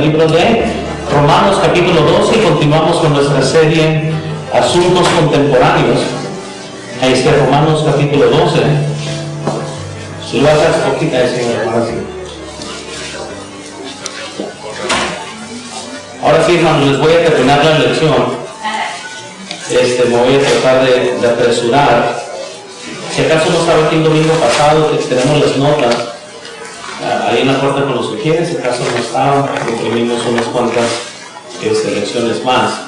libro de Romanos capítulo 12 y continuamos con nuestra serie Asuntos Contemporáneos. Ahí está Romanos capítulo 12. Si lo haces poquita, ahora sí, hermanos, les voy a terminar la lección. Me voy a tratar de apresurar. Si acaso no estaba aquí el domingo pasado, que tenemos las notas ahí en la puerta con los que quieren. Si acaso no estaba, imprimimos unas cuantas lecciones más.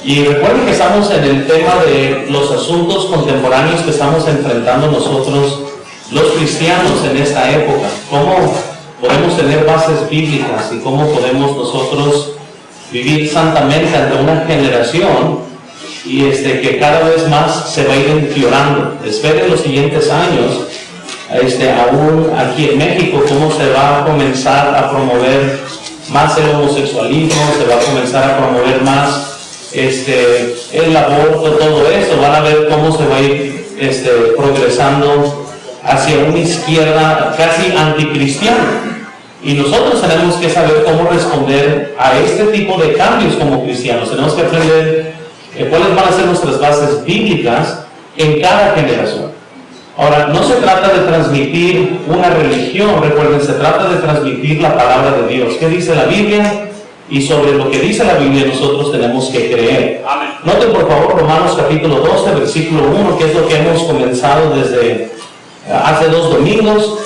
Y recuerden que estamos en el tema de los asuntos contemporáneos que estamos enfrentando nosotros, los cristianos, en esta época. Cómo podemos tener bases bíblicas y cómo podemos nosotros vivir santamente ante una generación y que cada vez más se va a ir empeorando. Esperen los siguientes años, aún aquí en México, cómo se va a comenzar a promover más el homosexualismo, se va a comenzar a promover más el aborto, todo eso. Van a ver cómo se va a ir progresando hacia una izquierda casi anticristiana. Y nosotros tenemos que saber cómo responder a este tipo de cambios como cristianos. Tenemos que aprender cuáles van a ser nuestras bases bíblicas en cada generación. Ahora, no se trata de transmitir una religión, recuerden, se trata de transmitir la palabra de Dios. ¿Qué dice la Biblia? Y sobre lo que dice la Biblia nosotros tenemos que creer. Amén. Noten por favor Romanos capítulo 12, versículo 1, que es lo que hemos comenzado desde hace 2 domingos.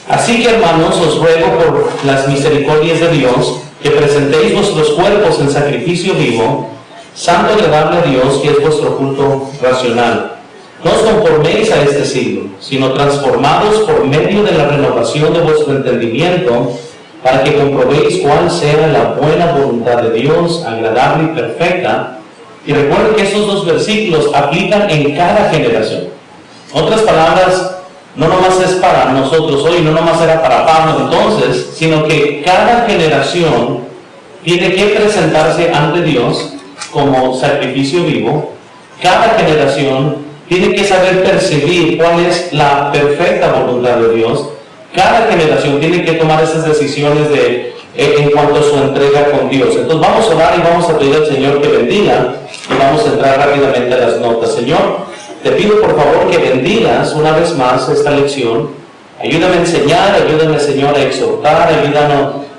Así que, hermanos, os ruego por las misericordias de Dios que presentéis vuestros cuerpos en sacrificio vivo, santo, agradable a Dios, que es vuestro culto racional. No os conforméis a este siglo, sino transformados por medio de la renovación de vuestro entendimiento, para que comprobéis cuál sea la buena voluntad de Dios, agradable y perfecta. Y recuerden que estos 2 versículos aplican en cada generación. Otras palabras, no nomás es para nosotros hoy, no nomás era para Pablo entonces, sino que cada generación tiene que presentarse ante Dios como sacrificio vivo. Cada generación tiene que saber percibir cuál es la perfecta voluntad de Dios. Cada generación tiene que tomar esas decisiones en cuanto a su entrega con Dios. Entonces vamos a orar y vamos a pedir al Señor que bendiga y vamos a entrar rápidamente a las notas. Señor, te pido por favor que bendigas una vez más esta lección. Ayúdame a enseñar, ayúdame, Señor, a exhortar,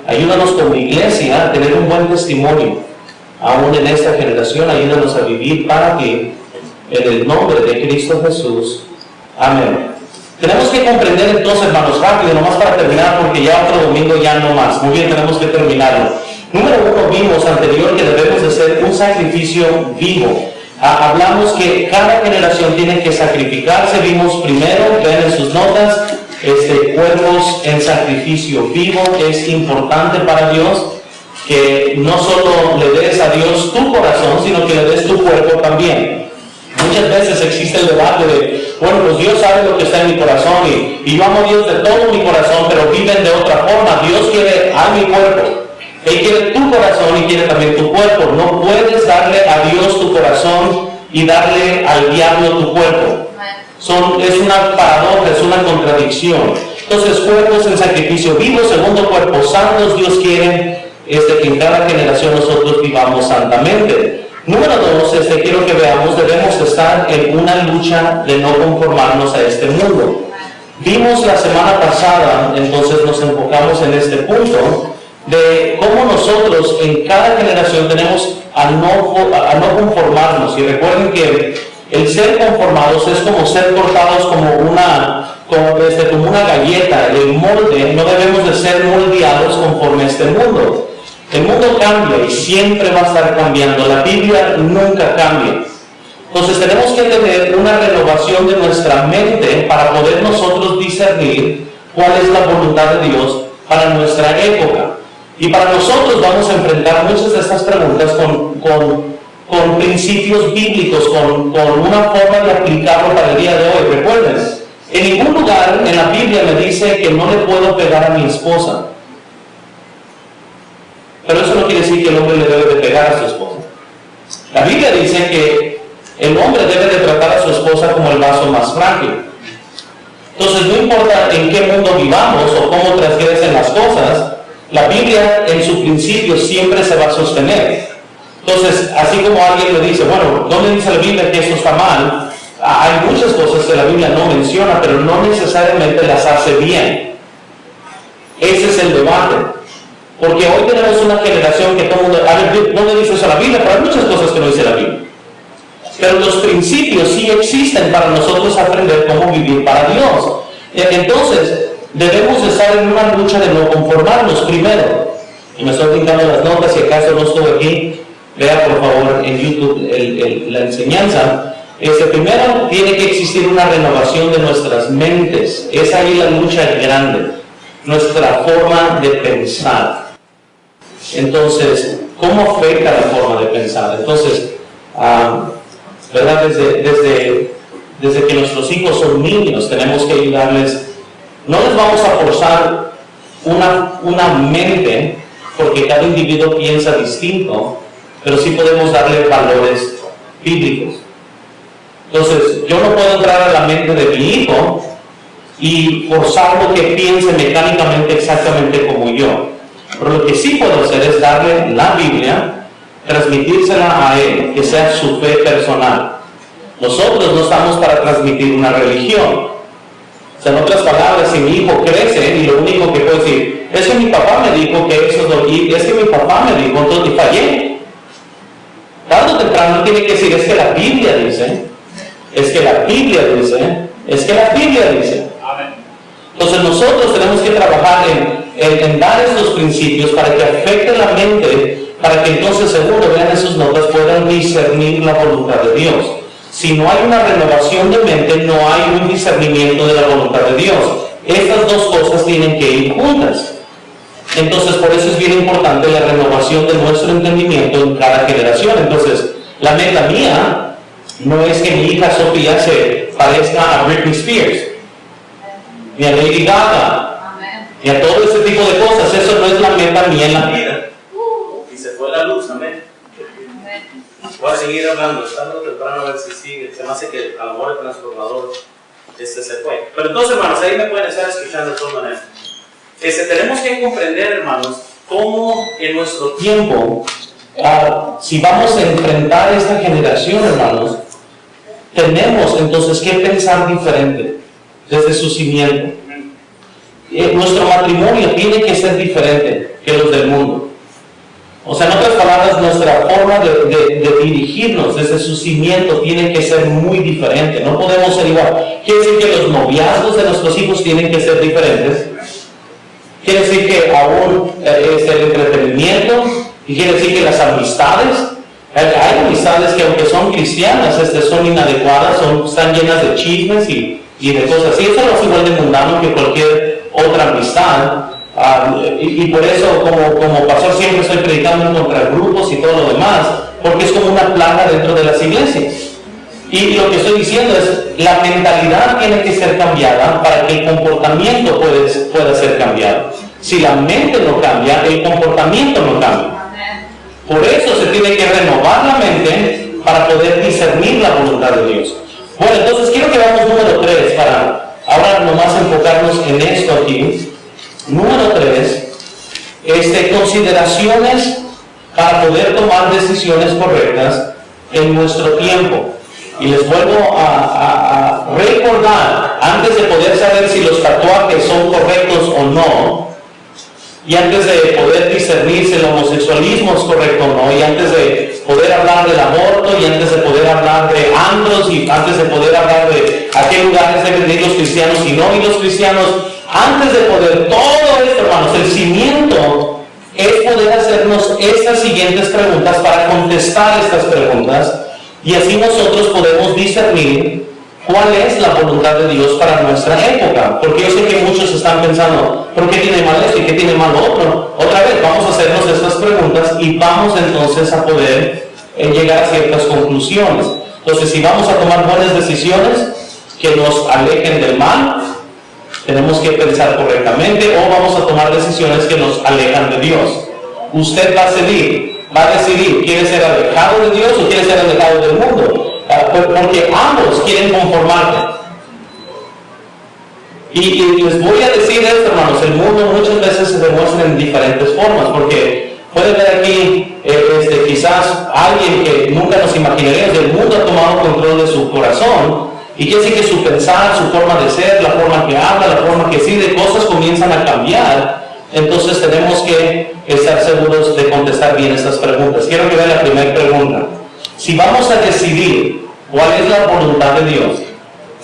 ayúdanos como iglesia a tener un buen testimonio. Aún en esta generación, ayúdanos a vivir para ti, en el nombre de Cristo Jesús. Amén. Tenemos que comprender entonces, hermanos, rápido, nomás para terminar, porque ya otro domingo ya no más. Muy bien, tenemos que terminarlo. Número 1, vimos anterior que debemos de ser un sacrificio vivo. Hablamos que cada generación tiene que sacrificarse. Vimos primero, ven en sus notas, cuerpos en sacrificio vivo. Es importante para Dios que no solo le des a Dios tu corazón, sino que le des tu cuerpo también. Muchas veces existe el debate de, bueno, pues Dios sabe lo que está en mi corazón y yo amo a Dios de todo mi corazón, pero viven de otra forma. Dios quiere a mi cuerpo. Él quiere tu corazón y quiere también tu cuerpo. No puedes darle a Dios tu corazón y darle al diablo tu cuerpo. Es una paradoja, es una contradicción. Entonces, cuerpos en sacrificio vivo. Segundo, cuerpos santos. Dios quiere que en cada generación nosotros vivamos santamente. Número 2, quiero que veamos, debemos estar en una lucha de no conformarnos a este mundo. Vimos la semana pasada, entonces nos enfocamos en este punto, de cómo nosotros en cada generación tenemos a no conformarnos. Y recuerden que el ser conformados es como ser cortados como una galleta. El molde, no debemos de ser moldeados conforme a este mundo. El mundo cambia y siempre va a estar cambiando. La Biblia nunca cambia. Entonces tenemos que tener una renovación de nuestra mente para poder nosotros discernir cuál es la voluntad de Dios para nuestra época. Y para nosotros vamos a enfrentar muchas de estas preguntas con principios bíblicos, con una forma de aplicarlo para el día de hoy. Recuerden, en ningún lugar en la Biblia me dice que no le puedo pegar a mi esposa. Pero eso no quiere decir que el hombre le debe de pegar a su esposa. La Biblia dice que el hombre debe de tratar a su esposa como el vaso más frágil. Entonces no importa en qué mundo vivamos o cómo transgresen las cosas, la Biblia en su principio siempre se va a sostener. Entonces, así como alguien me dice, bueno, ¿dónde dice la Biblia que esto está mal? Hay muchas cosas que la Biblia no menciona, pero no necesariamente las hace bien. Ese es el debate. Porque hoy tenemos una generación que todo el mundo, a ver, ¿dónde dice eso la Biblia? Pero hay muchas cosas que no dice la Biblia. Pero los principios sí existen para nosotros aprender cómo vivir para Dios. Entonces, debemos estar en una lucha de no conformarnos primero. Y me estoy pintando las notas, si acaso no estuve aquí, vea por favor en YouTube la enseñanza. Primero tiene que existir una renovación de nuestras mentes. Es ahí la lucha grande. Nuestra forma de pensar. Entonces, ¿cómo afecta la forma de pensar? Entonces, ¿verdad? Desde que nuestros hijos son niños, tenemos que ayudarles. No les vamos a forzar una mente, porque cada individuo piensa distinto, pero sí podemos darle valores bíblicos. Entonces, yo no puedo entrar a la mente de mi hijo y forzarlo que piense mecánicamente exactamente como yo. Pero lo que sí puedo hacer es darle la Biblia, transmitírsela a él, que sea su fe personal. Nosotros no estamos para transmitir una religión. O sea, en otras palabras, si mi hijo crece y lo único que puede decir, es que mi papá me dijo que eso es lo que, es que mi papá me dijo, entonces fallé. Tarde o temprano tiene que decir, es que la Biblia dice, es que la Biblia dice, es que la Biblia dice. Entonces nosotros tenemos que trabajar en dar estos principios para que afecten la mente, para que entonces seguro vean en sus notas, puedan discernir la voluntad de Dios. Si no hay una renovación de mente, no hay un discernimiento de la voluntad de Dios. Estas dos cosas tienen que ir juntas. Entonces por eso es bien importante la renovación de nuestro entendimiento en cada generación. Entonces la meta mía no es que mi hija Sofía se parezca a Britney Spears, ni a Lady Gaga, ni a todo ese tipo de cosas. Eso no es la meta mía en la vida. Y se fue la luz, amén. Voy a seguir hablando, tarde o temprano a ver si sigue. Se me hace que a lo mejor el transformador se fue. Pero entonces, hermanos, ahí me pueden estar escuchando de todas maneras. Tenemos que comprender, hermanos, cómo en nuestro tiempo, si vamos a enfrentar esta generación, hermanos, tenemos entonces que pensar diferente desde su cimiento. Nuestro matrimonio tiene que ser diferente que los del mundo. O sea, en otras palabras, nuestra forma de dirigirnos desde su cimiento tiene que ser muy diferente. No podemos ser igual. Quiere decir que los noviazgos de nuestros hijos tienen que ser diferentes. Quiere decir que aún es el entretenimiento. Y quiere decir que las amistades. Hay amistades que aunque son cristianas, son inadecuadas, están llenas de chismes y de cosas así. Eso no es igual de mundano que cualquier otra amistad. Y por eso, como pastor, siempre estoy predicando en contra grupos y todo lo demás, porque es como una plaga dentro de las iglesias. Y lo que estoy diciendo es, la mentalidad tiene que ser cambiada para que el comportamiento pueda ser cambiado. Si la mente no cambia, el comportamiento no cambia. Por eso se tiene que renovar la mente para poder discernir la voluntad de Dios. Bueno, entonces quiero que veamos número 3 para ahora nomás enfocarnos en esto aquí. Número 3, consideraciones para poder tomar decisiones correctas en nuestro tiempo. Y les vuelvo a recordar, antes de poder saber si los tatuajes son correctos o no, y antes de poder discernir si el homosexualismo es correcto o no, y antes de poder hablar del aborto, y antes de poder hablar de antros, y antes de poder hablar de a qué lugares deben ir los cristianos y no ir los cristianos, antes de poder todo esto, hermanos, el cimiento es poder hacernos estas siguientes preguntas para contestar estas preguntas, y así nosotros podemos discernir cuál es la voluntad de Dios para nuestra época. Porque yo sé que muchos están pensando, ¿pero qué tiene mal esto y qué tiene mal lo otro? Otra vez, vamos a hacernos estas preguntas y vamos entonces a poder llegar a ciertas conclusiones. Entonces, si vamos a tomar buenas decisiones que nos alejen del mal, tenemos que pensar correctamente, o vamos a tomar decisiones que nos alejan de Dios. Usted va a decidir, ¿quiere ser alejado de Dios o quiere ser alejado del mundo? Porque ambos quieren conformarte. Y les voy a decir esto, hermanos, el mundo muchas veces se demuestra en diferentes formas, porque puede ver aquí quizás alguien que nunca nos imaginaríamos. El mundo ha tomado control de su corazón, y quiere decir que su pensar, su forma de ser, la forma que habla, la forma que decide, cosas comienzan a cambiar. Entonces tenemos que estar seguros de contestar bien estas preguntas. Quiero que vean la primera pregunta. Si vamos a decidir cuál es la voluntad de Dios,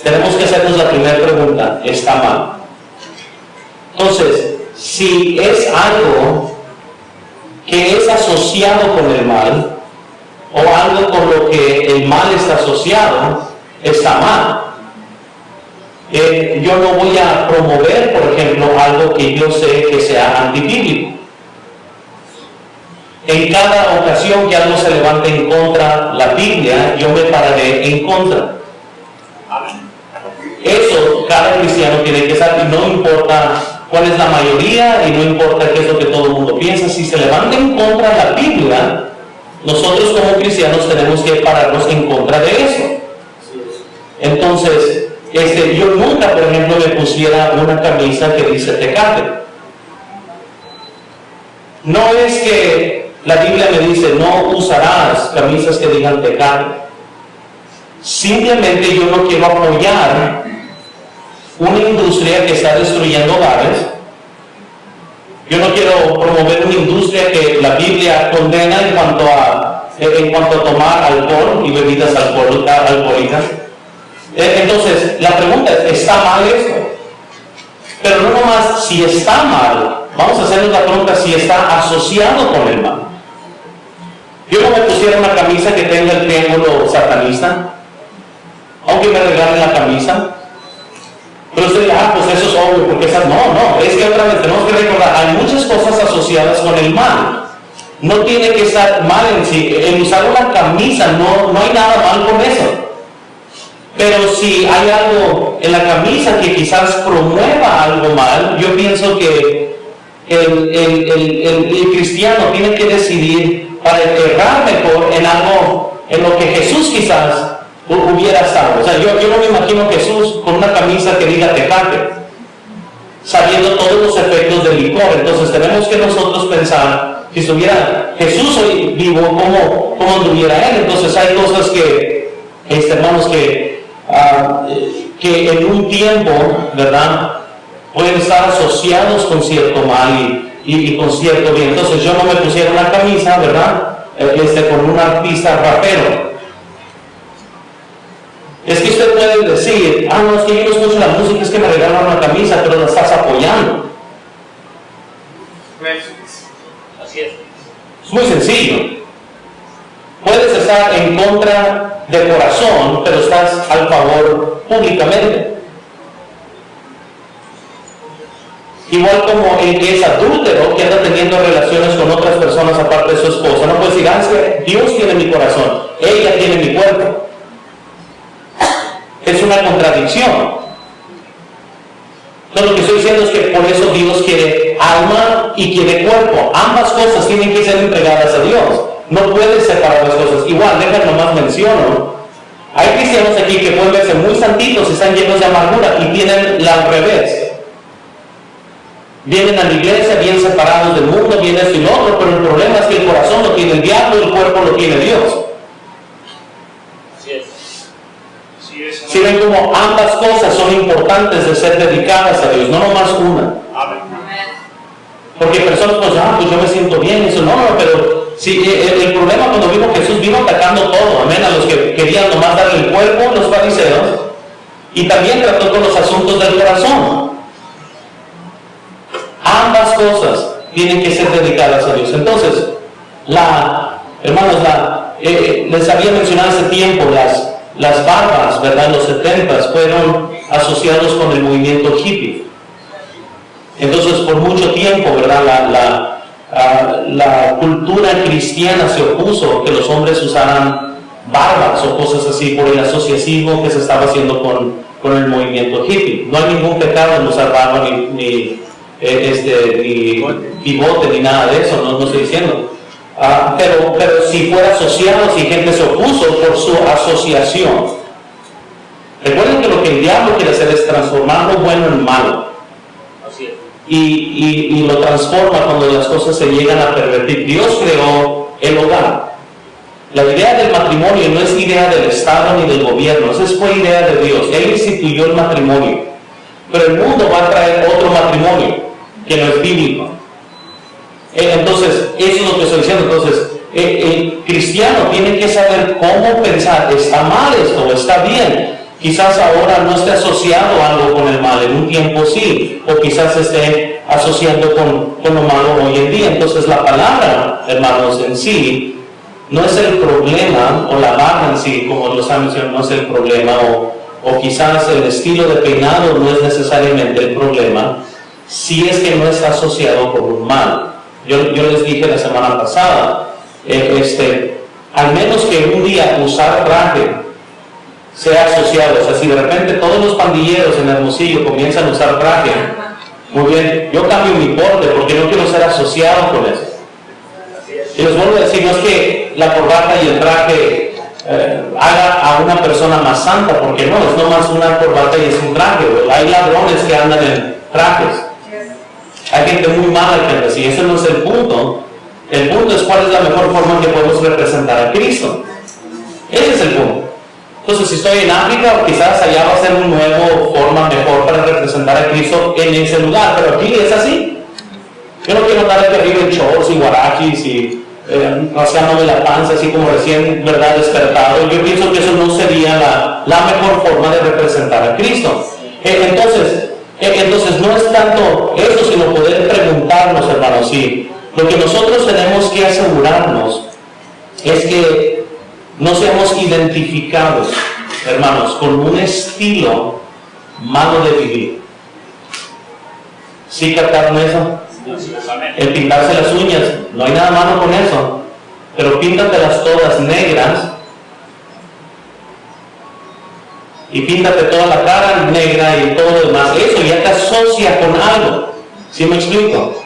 tenemos que hacernos la primera pregunta: ¿está mal? Entonces, si es algo que es asociado con el mal, o algo con lo que el mal está asociado, está mal. Yo no voy a promover, por ejemplo, algo que yo sé que sea antibíblico. En cada ocasión que algo se levante en contra la Biblia, yo me pararé en contra. Eso cada cristiano tiene que saber, y no importa cuál es la mayoría, y no importa qué es lo que todo el mundo piensa. Si se levanta en contra de la Biblia, nosotros como cristianos tenemos que pararnos en contra de eso. Entonces, yo nunca, por ejemplo, me pusiera una camisa que dice Tecate. No es que la Biblia me dice no usarás camisas que digan Tecate. Simplemente yo no quiero apoyar una industria que está destruyendo hogares. Yo no quiero promover una industria que la Biblia condena en cuanto a tomar alcohol y bebidas alcohólicas. Entonces, la pregunta es: ¿está mal esto? Pero no nomás si está mal, vamos a hacernos la pregunta si está asociado con el mal. Yo no me pusiera una camisa que tenga el triángulo satanista, aunque me regalen la camisa. Pero usted dirá, pues eso es obvio, porque esas no, es que otra vez tenemos que recordar, hay muchas cosas asociadas con el mal. No tiene que estar mal en sí. El usar una camisa, no hay nada mal con eso. Pero si hay algo en la camisa que quizás promueva algo mal, yo pienso que el cristiano tiene que decidir para errar mejor en algo en lo que Jesús quizás hubiera estado. O sea, yo no me imagino Jesús con una camisa que diga Tecate, sabiendo todos los efectos del licor. Entonces tenemos que nosotros pensar, si estuviera Jesús hoy vivo, ¿cómo anduviera Él? Entonces hay cosas que, hermanos, que en un tiempo, ¿verdad?, pueden estar asociados con cierto mal y con cierto bien. Entonces yo no me pusiera una camisa, ¿verdad?, con un artista rapero. Es que usted puede decir, no, es que yo no escucho la música, es que me regalan una camisa, pero la estás apoyando. Así es. Es muy sencillo. Puedes estar en contra de corazón, pero estás al favor públicamente. Igual como el que es adúltero, que anda teniendo relaciones con otras personas aparte de su esposa, no puede decir, es que Dios tiene mi corazón, ella tiene mi cuerpo. Es una contradicción. Entonces lo que estoy diciendo es que por eso Dios quiere alma y quiere cuerpo. Ambas cosas tienen que ser entregadas a Dios. No puedes separar las cosas. Igual, déjenme nomás menciono. Hay cristianos aquí que pueden verse muy santitos y están llenos de amargura y tienen la al revés. Vienen a la iglesia bien separados del mundo, bien esto y lo otro, pero el problema es que el corazón lo tiene el diablo y el cuerpo lo tiene Dios. Si ven como ambas cosas son importantes de ser dedicadas a Dios, no nomás una. Porque personas pues yo me siento bien, eso no, pero si el problema cuando vino Jesús vino atacando todo, amén, a los que querían nomás darle el cuerpo, los fariseos, y también trató con los asuntos del corazón. Ambas cosas tienen que ser dedicadas a Dios. Entonces, hermanos, les había mencionado hace tiempo, las barbas, ¿verdad?, en los 70s fueron asociados con el movimiento hippie. Entonces, por mucho tiempo, ¿verdad?, la cultura cristiana se opuso que los hombres usaran barbas o cosas así por el asociacismo que se estaba haciendo con el movimiento hippie. No hay ningún pecado en usar barba ni bigote ni nada de eso, no estoy diciendo. Pero si fuera asociado, si gente se opuso por su asociación. Recuerden que lo que el diablo quiere hacer es transformar lo bueno en malo. Así es. Y lo transforma cuando las cosas se llegan a pervertir. Dios creó el hogar. La idea del matrimonio no es idea del Estado ni del gobierno, esa fue idea de Dios. Él instituyó el matrimonio. Pero el mundo va a traer otro matrimonio que no es bíblico. Entonces, eso es lo que estoy diciendo. Entonces, el cristiano tiene que saber cómo pensar. ¿Está mal esto o está bien? Quizás ahora no esté asociado algo con el mal, en un tiempo sí, o quizás esté asociando con lo malo hoy en día. Entonces la palabra, hermanos, en sí, no es el problema, o la barba en sí, como los han mencionado, no es el problema, o quizás el estilo de peinado no es necesariamente el problema, si es que no está asociado con un mal. Yo les dije la semana pasada, al menos que un día usar traje sea asociado, o sea, si de repente todos los pandilleros en Hermosillo comienzan a usar traje, muy bien, yo cambio mi porte porque no quiero ser asociado con eso. Y les vuelvo a decir, no es que la corbata y el traje haga a una persona más santa, porque no, es nomás una corbata y es un traje. Hay ladrones que andan en trajes, hay gente muy mala que anda así, ese no es el punto. El punto es cuál es la mejor forma en que podemos representar a Cristo. Ese es el punto. Entonces, si estoy en África, quizás allá va a ser una nueva forma mejor para representar a Cristo en ese lugar, pero aquí es así. Yo no quiero andar aquí arriba en shorts y guarachis y raciándome la panza así como recién, ¿verdad?, despertado. Yo pienso que eso no sería la mejor forma de representar a Cristo. Entonces no es tanto eso, sino poder preguntarnos, hermanos, sí. Lo que nosotros tenemos que asegurarnos es que no seamos identificados, hermanos, con un estilo malo de vivir. ¿Sí captaron eso? El pintarse las uñas, no hay nada malo con eso, pero píntatelas todas negras y píntate toda la cara negra y todo lo demás. Eso ya te asocia con algo. ¿Sí me explico?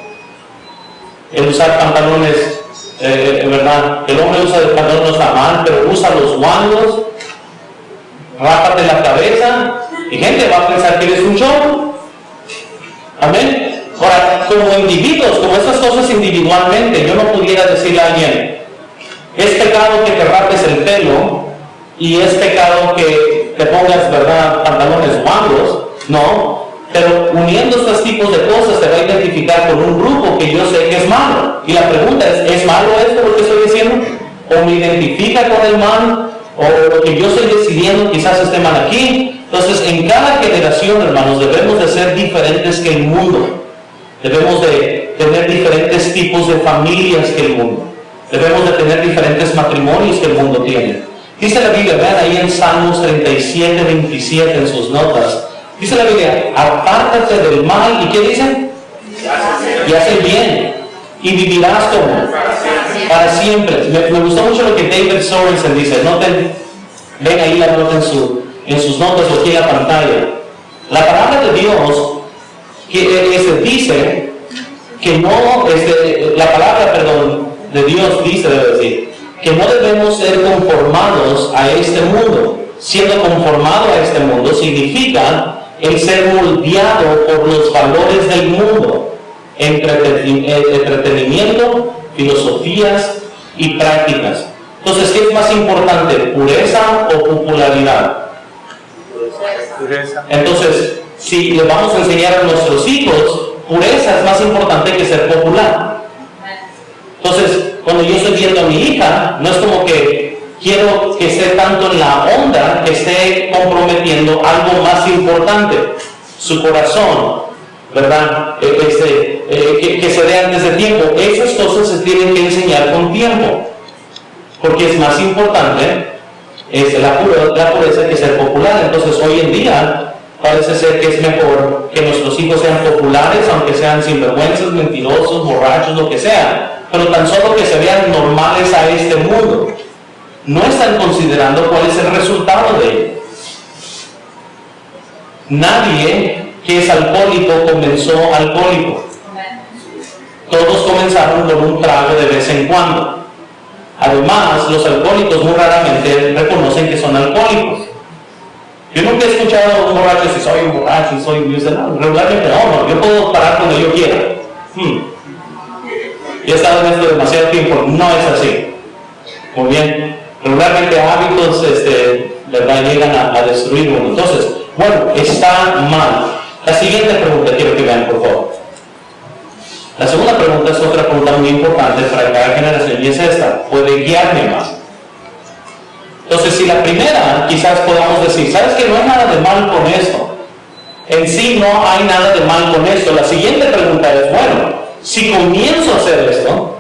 El usar pantalones, ¿verdad? El hombre usa el pantalón, no está mal, pero usa los guandos, rápate la cabeza y gente va a pensar que eres un show. Amén. Ahora, como individuos, como estas cosas individualmente, yo no pudiera decirle a alguien, es pecado que te rapes el pelo y es pecado que te pongas, ¿verdad?, pantalones guandos. No, pero uniendo estos tipos de cosas te va a identificar con un grupo que yo sé que es malo. Y la pregunta es malo esto lo que estoy diciendo? ¿O me identifica con el mal? ¿O lo que yo estoy decidiendo quizás esté mal aquí? Entonces, en cada generación, hermanos, debemos de ser diferentes que el mundo. Debemos de tener diferentes tipos de familias que el mundo. Debemos de tener diferentes matrimonios que el mundo tiene. Dice la Biblia, vean ahí en Salmos 37, 27 en sus notas. Dice la Biblia, apártate del mal, ¿y qué dicen? Y haz el bien, y vivirás como para siempre. Me gustó mucho lo que David Sorensen dice. Noten, ven ahí la nota en sus notas o aquí en la pantalla. La palabra de Dios que dice que no, la palabra, de Dios dice, debe decir, que no debemos ser conformados a este mundo. Siendo conformado a este mundo significa el ser moldeado por los valores del mundo, entretenimiento, filosofías y prácticas. Entonces, ¿qué es más importante, pureza o popularidad? Pureza. Entonces, si le vamos a enseñar a nuestros hijos, pureza es más importante que ser popular. Entonces, cuando yo estoy viendo a mi hija, no es como que quiero que esté tanto en la onda, que esté comprometiendo algo más importante, su corazón, ¿verdad? Que se dé antes de tiempo. Esas cosas se tienen que enseñar con tiempo, porque es más importante la pureza que ser popular. Entonces, hoy en día parece ser que es mejor que nuestros hijos sean populares, aunque sean sinvergüenzas, mentirosos, borrachos, lo que sea, pero tan solo que se vean normales a este mundo. No están considerando cuál es el resultado de ello. Nadie que es alcohólico comenzó alcohólico. Todos comenzaron con un trago de vez en cuando. Además, los alcohólicos muy raramente reconocen que son alcohólicos. Yo nunca he escuchado a un borracho si soy un borracho y soy... No, regularmente no, yo puedo parar cuando yo quiera. Yo he estado en esto demasiado tiempo, no es así. Muy bien, regularmente hábitos ¿verdad? Llegan a destruir uno. Entonces, bueno, está mal. La siguiente pregunta quiero que vean, por favor. La segunda pregunta es otra pregunta muy importante para cada generación y es esta: ¿puede guiarme más? Entonces, si la primera, quizás podamos decir, ¿sabes que no hay nada de mal con esto? En sí no hay nada de mal con esto. La siguiente pregunta es, bueno, si comienzo a hacer esto,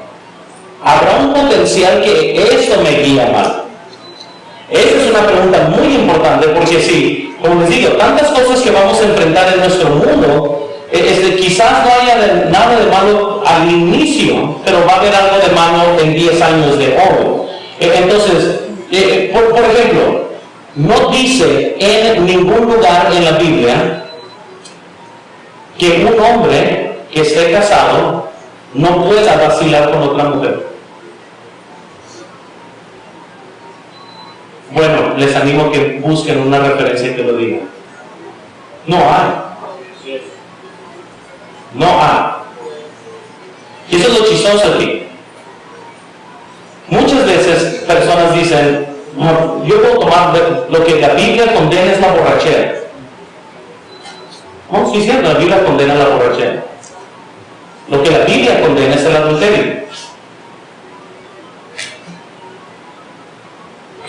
¿habrá un potencial que esto me guíe mal? Esa es una pregunta muy importante porque si, como les digo, tantas cosas que vamos a enfrentar en nuestro mundo, quizás no haya nada de malo al inicio, pero va a haber algo de malo en 10 años de hoy. Entonces, por ejemplo, no dice en ningún lugar en la Biblia que un hombre que esté casado no pueda vacilar con otra mujer. Bueno, les animo a que busquen una referencia que lo diga. No hay. No hay. Y eso es lo chistoso aquí. Muchas veces personas dicen, no, yo puedo tomar lo que la Biblia condena es la borrachera. No, sí es cierto, la Biblia condena la borrachera. Lo que la Biblia condena es el adulterio.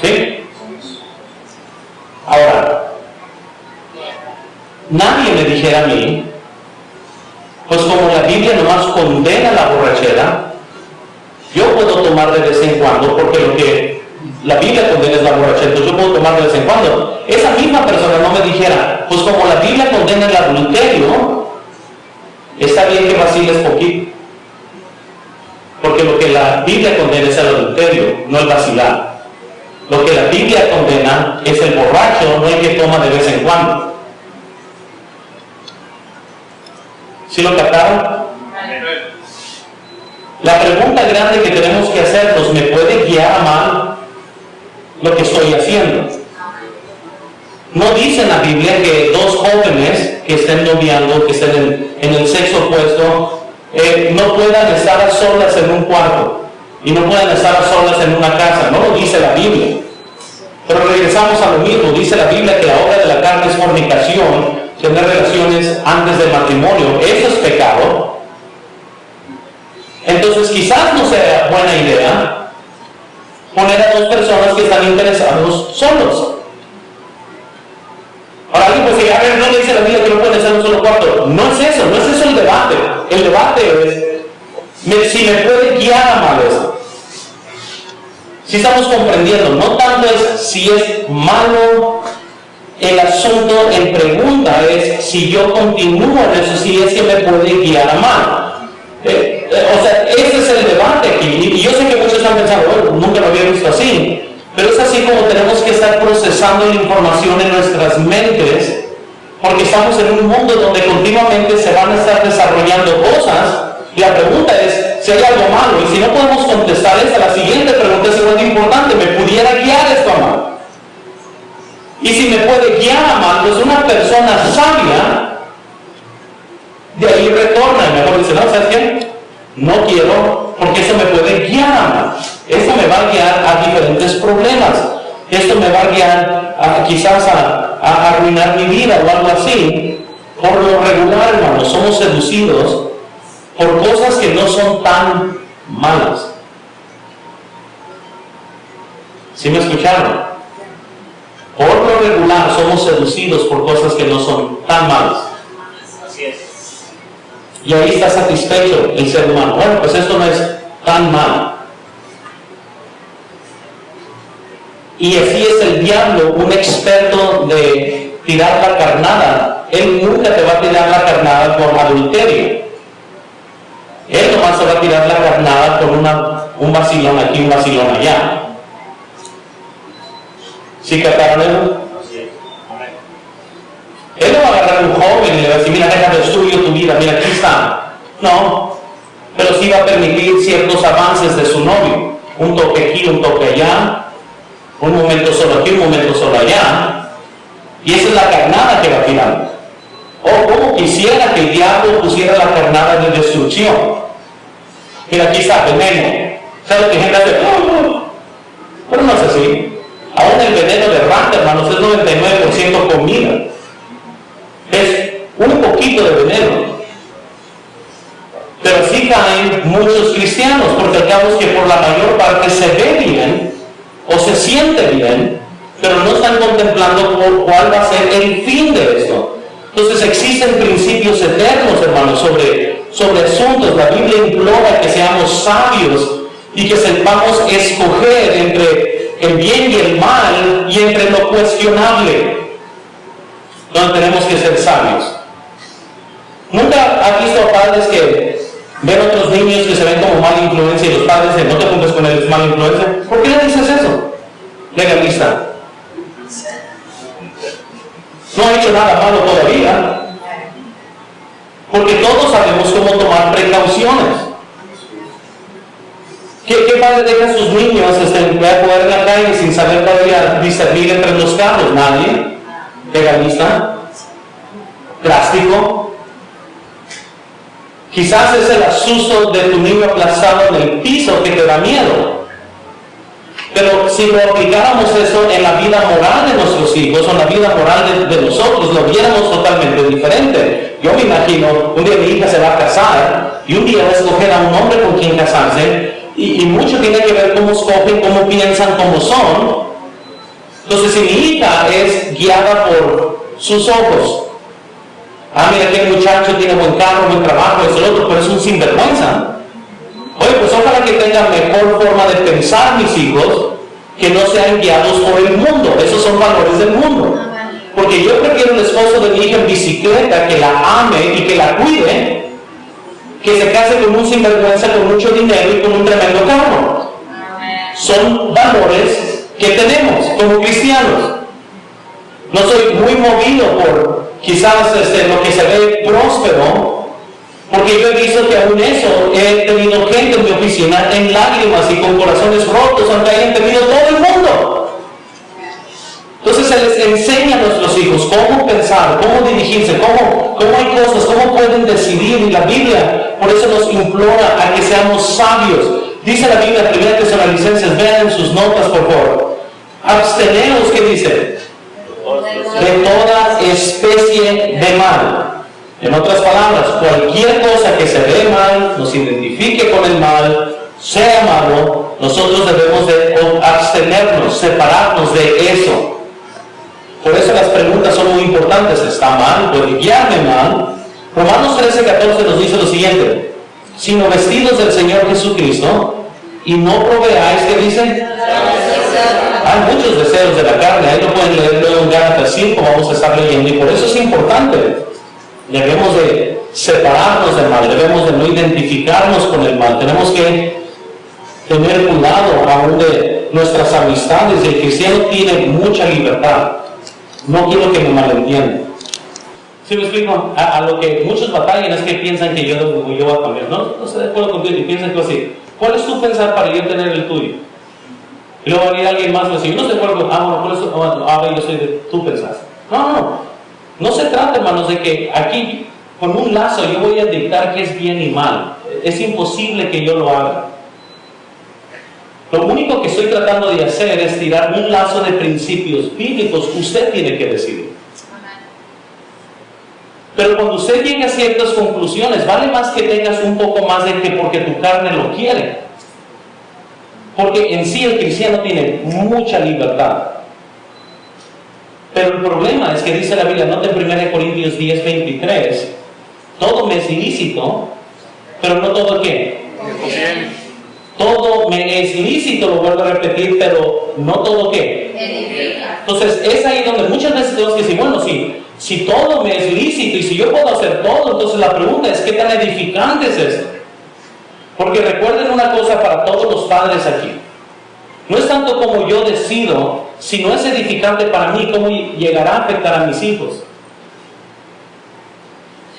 ¿Sí? Ahora, nadie me dijera a mí, pues como la Biblia nomás condena la borrachera, yo puedo tomar de vez en cuando, porque lo que la Biblia condena es la borrachera, entonces yo puedo tomar de vez en cuando. Esa misma persona no me dijera, pues como la Biblia condena el adulterio, está bien que vaciles poquito. Porque lo que la Biblia condena es el adulterio, no el vacilar. Lo que la Biblia condena es el borracho, no el que toma de vez en cuando. ¿Sí lo captaron? La pregunta grande que tenemos que hacernos, ¿me puede guiar a mal lo que estoy haciendo? No dice en la Biblia que dos jóvenes que estén noviando, que estén en el sexo opuesto, no puedan estar a solas en un cuarto y no puedan estar a solas en una casa. No lo dice la Biblia. Pero regresamos a lo mismo. Dice la Biblia que la obra de la carne es fornicación, tener relaciones antes del matrimonio. Eso es pecado. Entonces quizás no sea buena idea poner a dos personas que están interesados solos. Ahora alguien puede decir, a ver, no le dice la Biblia que no pueden estar en un solo cuarto. No es eso el debate. El debate es si me puede guiar a mal eso. Si estamos comprendiendo, no tanto es si es malo el asunto en pregunta, es si yo continúo en eso, si es que me puede guiar a mal. O sea, ese es el debate aquí. Y yo sé que muchos están pensando, bueno, nunca lo había visto así. Pero es así como tenemos que estar procesando la información en nuestras mentes, porque estamos en un mundo donde continuamente se van a estar desarrollando cosas. Y la pregunta es si hay algo malo. Y si no podemos contestar esa, la siguiente pregunta es igual de importante. ¿Me pudiera guiar esto a mal? Y si me puede guiar a mal, pues una persona sabia de ahí retorna y mejor dice, no, ¿sabes qué? No quiero, porque eso me puede guiar a mal. Esto me va a guiar a diferentes problemas. Esto me va a guiar quizás a arruinar mi vida o algo así. Por lo regular, hermanos, somos seducidos por cosas que no son tan malas. ¿Sí me escucharon? Por lo regular somos seducidos por cosas que no son tan malas. Así es. Y ahí está satisfecho el ser humano. Bueno, pues esto no es tan malo. Y así es el diablo, un experto de tirar la carnada. Él nunca te va a tirar la carnada por adulterio. Él nomás se va a tirar la carnada por un vacilón aquí, un vacilón allá. ¿Sí captaron eso? Él no va a agarrar a un joven y le va a decir, mira, deja de estudio tu vida, mira, aquí está. No, pero sí va a permitir ciertos avances de su novio. Un toque aquí, un toque allá, un momento solo aquí, un momento solo allá. Y esa es la carnada que va tirando. O como quisiera que el diablo pusiera la carnada de destrucción. Mira, aquí está, veneno. ¿Sabes lo que gente hace? Pero no es así. Aún el veneno de rata, hermanos, es 99% comida. Es un poquito de veneno. Pero sí caen muchos cristianos, porque al cabo es que por la mayor parte se ve bien o se siente bien, pero no están contemplando cuál va a ser el fin de esto. Entonces existen principios eternos, hermanos, sobre asuntos. La Biblia implora que seamos sabios y que sepamos escoger entre el bien y el mal y entre lo cuestionable, donde tenemos que ser sabios. ¿Nunca has visto a padres que ven otros niños que se ven como mala influencia y los padres dicen, no te juntes con él, es mala influencia? ¿Por qué le dices eso? Legalista. No ha hecho nada malo todavía. Porque todos sabemos cómo tomar precauciones. ¿Qué padre deja a sus niños a jugar en la calle sin saber todavía discernir entre los carros? Nadie. Legalista. Drástico. Quizás es el asusto de tu niño aplastado en el piso que te da miedo. Pero si lo aplicáramos eso en la vida moral de nuestros hijos o en la vida moral de nosotros, lo viéramos totalmente diferente. Yo me imagino, un día mi hija se va a casar y un día va a escoger a un hombre con quien casarse y mucho tiene que ver cómo escogen, cómo piensan, cómo son. Entonces, si mi hija es guiada por sus ojos, mira que el muchacho tiene buen carro, buen trabajo, eso, lo otro, pero es un sinvergüenza. Oye, pues ojalá que tengan mejor forma de pensar mis hijos, que no sean guiados por el mundo. Esos son valores del mundo. Porque yo prefiero el esposo de mi hija en bicicleta que la ame y que la cuide, que se case con un sinvergüenza con mucho dinero y con un tremendo carro. Son valores que tenemos como cristianos. No soy muy movido por quizás lo que se ve próspero, porque yo he visto que aún eso, he tenido gente en mi oficina en lágrimas y con corazones rotos, aunque hayan tenido todo el mundo. Entonces se les enseña a nuestros hijos cómo pensar, cómo dirigirse, cómo hay cosas, cómo pueden decidir, y la Biblia por eso nos implora a que seamos sabios. Dice la Biblia, 1 Tesalonicenses, vean en sus notas por favor, absteneos, ¿qué dice? De toda especie de mal. En otras palabras, cualquier cosa que se ve mal, nos identifique con el mal, sea malo, nosotros debemos de abstenernos, separarnos de eso. Por eso las preguntas son muy importantes. ¿Está mal? ¿Puede guiarme mal? Romanos 13:14 nos dice lo siguiente: sino vestidos del Señor Jesucristo, y no proveáis, ¿qué dice? Hay muchos deseos de la carne. Ahí lo pueden leer luego en Gálatas 5, vamos a estar leyendo, y por eso es importante. Debemos de separarnos del mal, debemos de no identificarnos con el mal, tenemos que tener cuidado aún de nuestras amistades. El cristiano tiene mucha libertad. No quiero que me malentiendan. ¿Sí me explico? A lo que muchos batallan es que piensan que yo voy a cambiar. No estoy de acuerdo contigo y piensan que así. ¿Cuál es tu pensar para yo tener el tuyo? Y luego va a venir alguien más y va a decir, yo no estoy de acuerdo, bueno, por eso, yo soy de tu pensar. No se trata, hermanos, de que aquí, con un lazo, yo voy a dictar qué es bien y mal. Es imposible que yo lo haga. Lo único que estoy tratando de hacer es tirar un lazo de principios bíblicos. Usted tiene que decidir. Pero cuando usted llegue a ciertas conclusiones, vale más que tengas un poco más de que porque tu carne lo quiere. Porque en sí el cristiano tiene mucha libertad. Pero el problema es que dice la Biblia, nota en 1 Corintios 10:23, todo me es ilícito, pero no todo ¿qué? Todo me es lícito, lo vuelvo a repetir, pero no todo ¿qué? Entonces es ahí donde muchas veces tenemos que decir, bueno, si todo me es lícito y si yo puedo hacer todo, entonces la pregunta es, ¿qué tan edificante es esto? Porque recuerden una cosa para todos los padres aquí. No es tanto como yo decido, si no es edificante para mí, cómo llegará a afectar a mis hijos.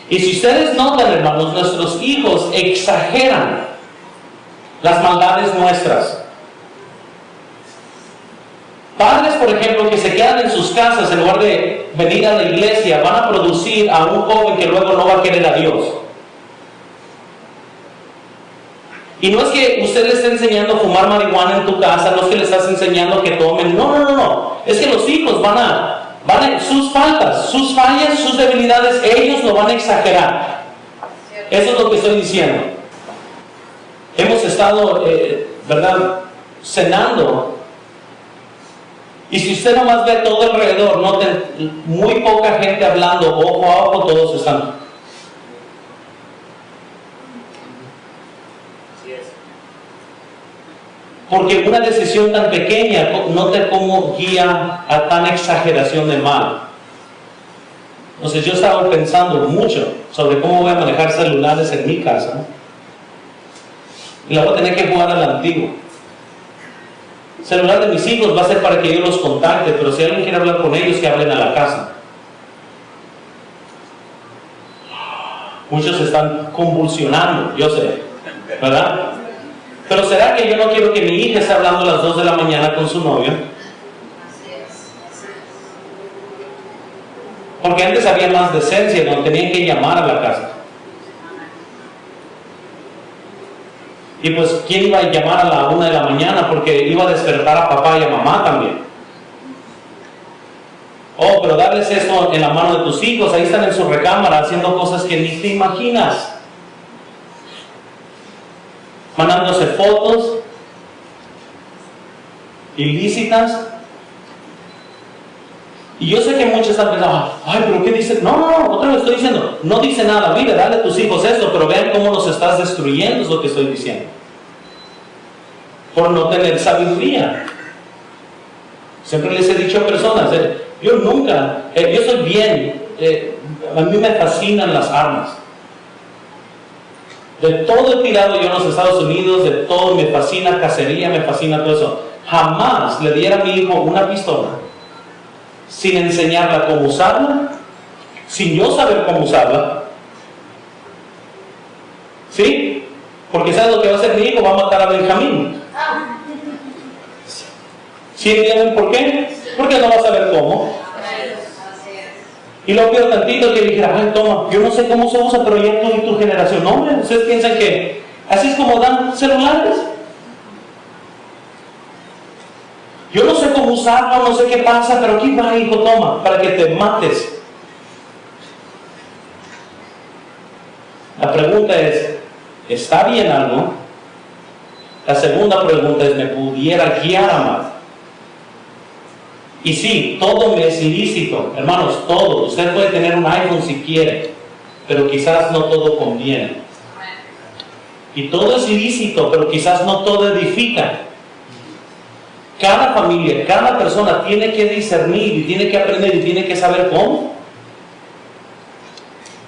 Y si ustedes notan, hermanos, nuestros hijos exageran las maldades nuestras. Padres, por ejemplo, que se quedan en sus casas en lugar de venir a la iglesia, van a producir a un joven que luego no va a querer a Dios. Y no es que usted le esté enseñando a fumar marihuana en tu casa, no es que le estás enseñando que tomen, no. Es que los hijos van a sus faltas, sus fallas, sus debilidades, ellos lo van a exagerar. Eso es lo que estoy diciendo. Hemos estado, ¿verdad?, cenando. Y si usted nomás ve todo alrededor, noten muy poca gente hablando, ojo a ojo, todos están. Porque una decisión tan pequeña, note cómo guía a tan exageración de mal. Entonces yo estaba pensando mucho sobre cómo voy a manejar celulares en mi casa, ¿no? Y la voy a tener que jugar a la antigua. El celular de mis hijos va a ser para que yo los contacte, pero si alguien quiere hablar con ellos, que hablen a la casa. Muchos están convulsionando, yo sé, ¿verdad? Pero ¿será que yo no quiero que mi hija esté hablando a las 2 de la mañana con su novio? Porque antes había más decencia, no tenían que llamar a la casa. Y pues, ¿quién iba a llamar a la 1 de la mañana? Porque iba a despertar a papá y a mamá también. Oh, pero darles esto en la mano de tus hijos, ahí están en su recámara haciendo cosas que ni te imaginas. Mandándose fotos ilícitas. Y yo sé que muchos están pensando, ay, pero ¿qué dice? No, otra vez estoy diciendo, no dice nada, mire, dale a tus hijos esto, pero vean cómo los estás destruyendo, es lo que estoy diciendo. Por no tener sabiduría. Siempre les he dicho a personas, yo nunca, yo soy bien, a mí me fascinan las armas. De todo he tirado yo en los Estados Unidos, de todo, me fascina cacería, me fascina todo eso. Jamás le diera a mi hijo una pistola sin enseñarla cómo usarla, sin yo saber cómo usarla. ¿Sí? Porque ¿sabes lo que va a hacer mi hijo? Va a matar a Benjamín. ¿Sí entienden por qué? Porque no va a saber cómo. Y lo peor tantito que dijera, ay, toma, yo no sé cómo se usa, pero ya tú y tu generación. No, hombre, ustedes piensan que así es como dan celulares. Yo no sé cómo usarlo, no sé qué pasa, pero aquí va, hijo, toma, para que te mates. La pregunta es, ¿está bien algo? La segunda pregunta es, ¿me pudiera guiar a mal? Y sí, todo me es ilícito, hermanos, todo. Usted puede tener un iPhone si quiere, pero quizás no todo conviene. Y todo es ilícito, pero quizás no todo edifica. Cada familia, cada persona tiene que discernir y tiene que aprender y tiene que saber cómo.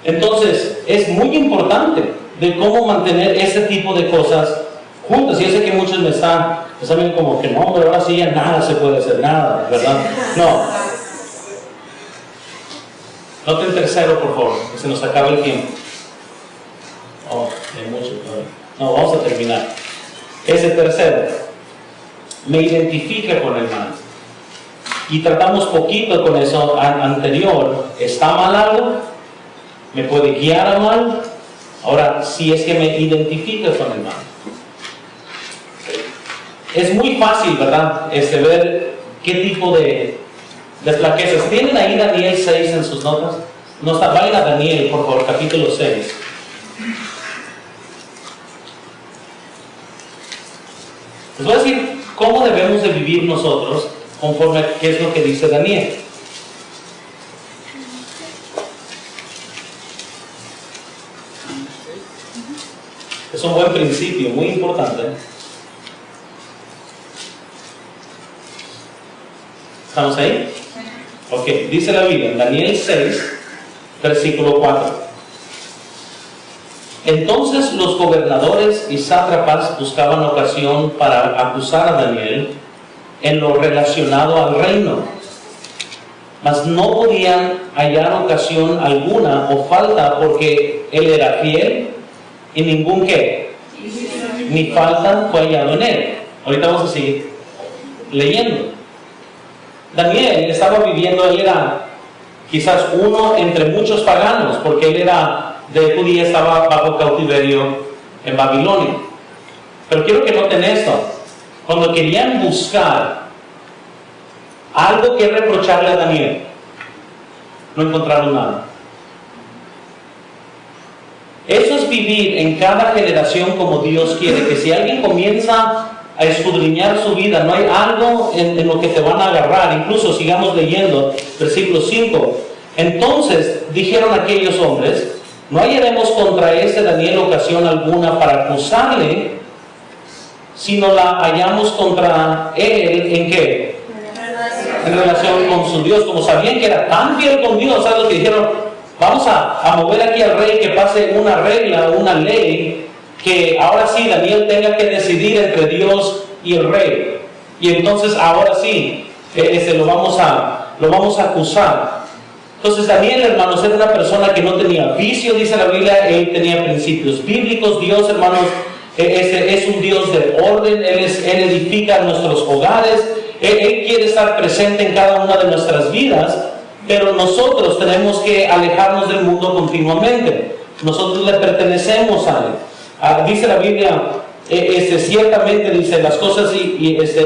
Entonces, es muy importante de cómo mantener ese tipo de cosas juntas. Y yo sé que muchos me están viendo como que no, pero ahora sí ya nada se puede hacer, nada, ¿verdad? No. Noten tercero, por favor, que se nos acaba el tiempo. Oh, hay mucho todavía. No, vamos a terminar. Ese tercero me identifica con el mal. Y tratamos poquito con eso anterior. ¿Está mal algo? ¿Me puede guiar a mal? Ahora, si es que me identifica con el mal. Es muy fácil, ¿verdad? Ver qué tipo de flaquezas. ¿Tienen ahí Daniel 6 en sus notas? No está, vayan a Daniel, por favor, capítulo 6. Les voy a decir cómo debemos de vivir nosotros conforme a qué es lo que dice Daniel. Es un buen principio, muy importante. ¿Estamos ahí? Ok, dice la Biblia, en Daniel 6, versículo 4. Entonces los gobernadores y sátrapas buscaban ocasión para acusar a Daniel en lo relacionado al reino, mas no podían hallar ocasión alguna o falta, porque él era fiel y ningún ¿qué? Ni falta fue hallado en él. Ahorita vamos a seguir leyendo. Daniel estaba viviendo, él era quizás uno entre muchos paganos, porque él era de judía, estaba bajo cautiverio en Babilonia. Pero quiero que noten esto: cuando querían buscar algo que reprocharle a Daniel, no encontraron nada. Eso es vivir en cada generación como Dios quiere, que si alguien comienza a escudriñar su vida, no hay algo en lo que te van a agarrar. Incluso sigamos leyendo, versículo 5. Entonces dijeron aquellos hombres: no hallaremos contra este Daniel ocasión alguna para acusarle, sino la hallamos contra él, ¿en qué? En relación con su Dios. Como sabían que era tan fiel con Dios, ¿sabes lo que dijeron? Vamos a mover aquí al rey que pase una regla, una ley, que ahora sí Daniel tenga que decidir entre Dios y el rey. Y entonces ahora sí lo vamos a acusar. Entonces Daniel, hermanos, era una persona que no tenía vicio, dice la Biblia. Él tenía principios bíblicos. Dios, hermanos, es un Dios de orden. Él edifica nuestros hogares. Él quiere estar presente en cada una de nuestras vidas. Pero nosotros tenemos que alejarnos del mundo continuamente. Nosotros le pertenecemos a él. Dice la Biblia, ciertamente dice, las cosas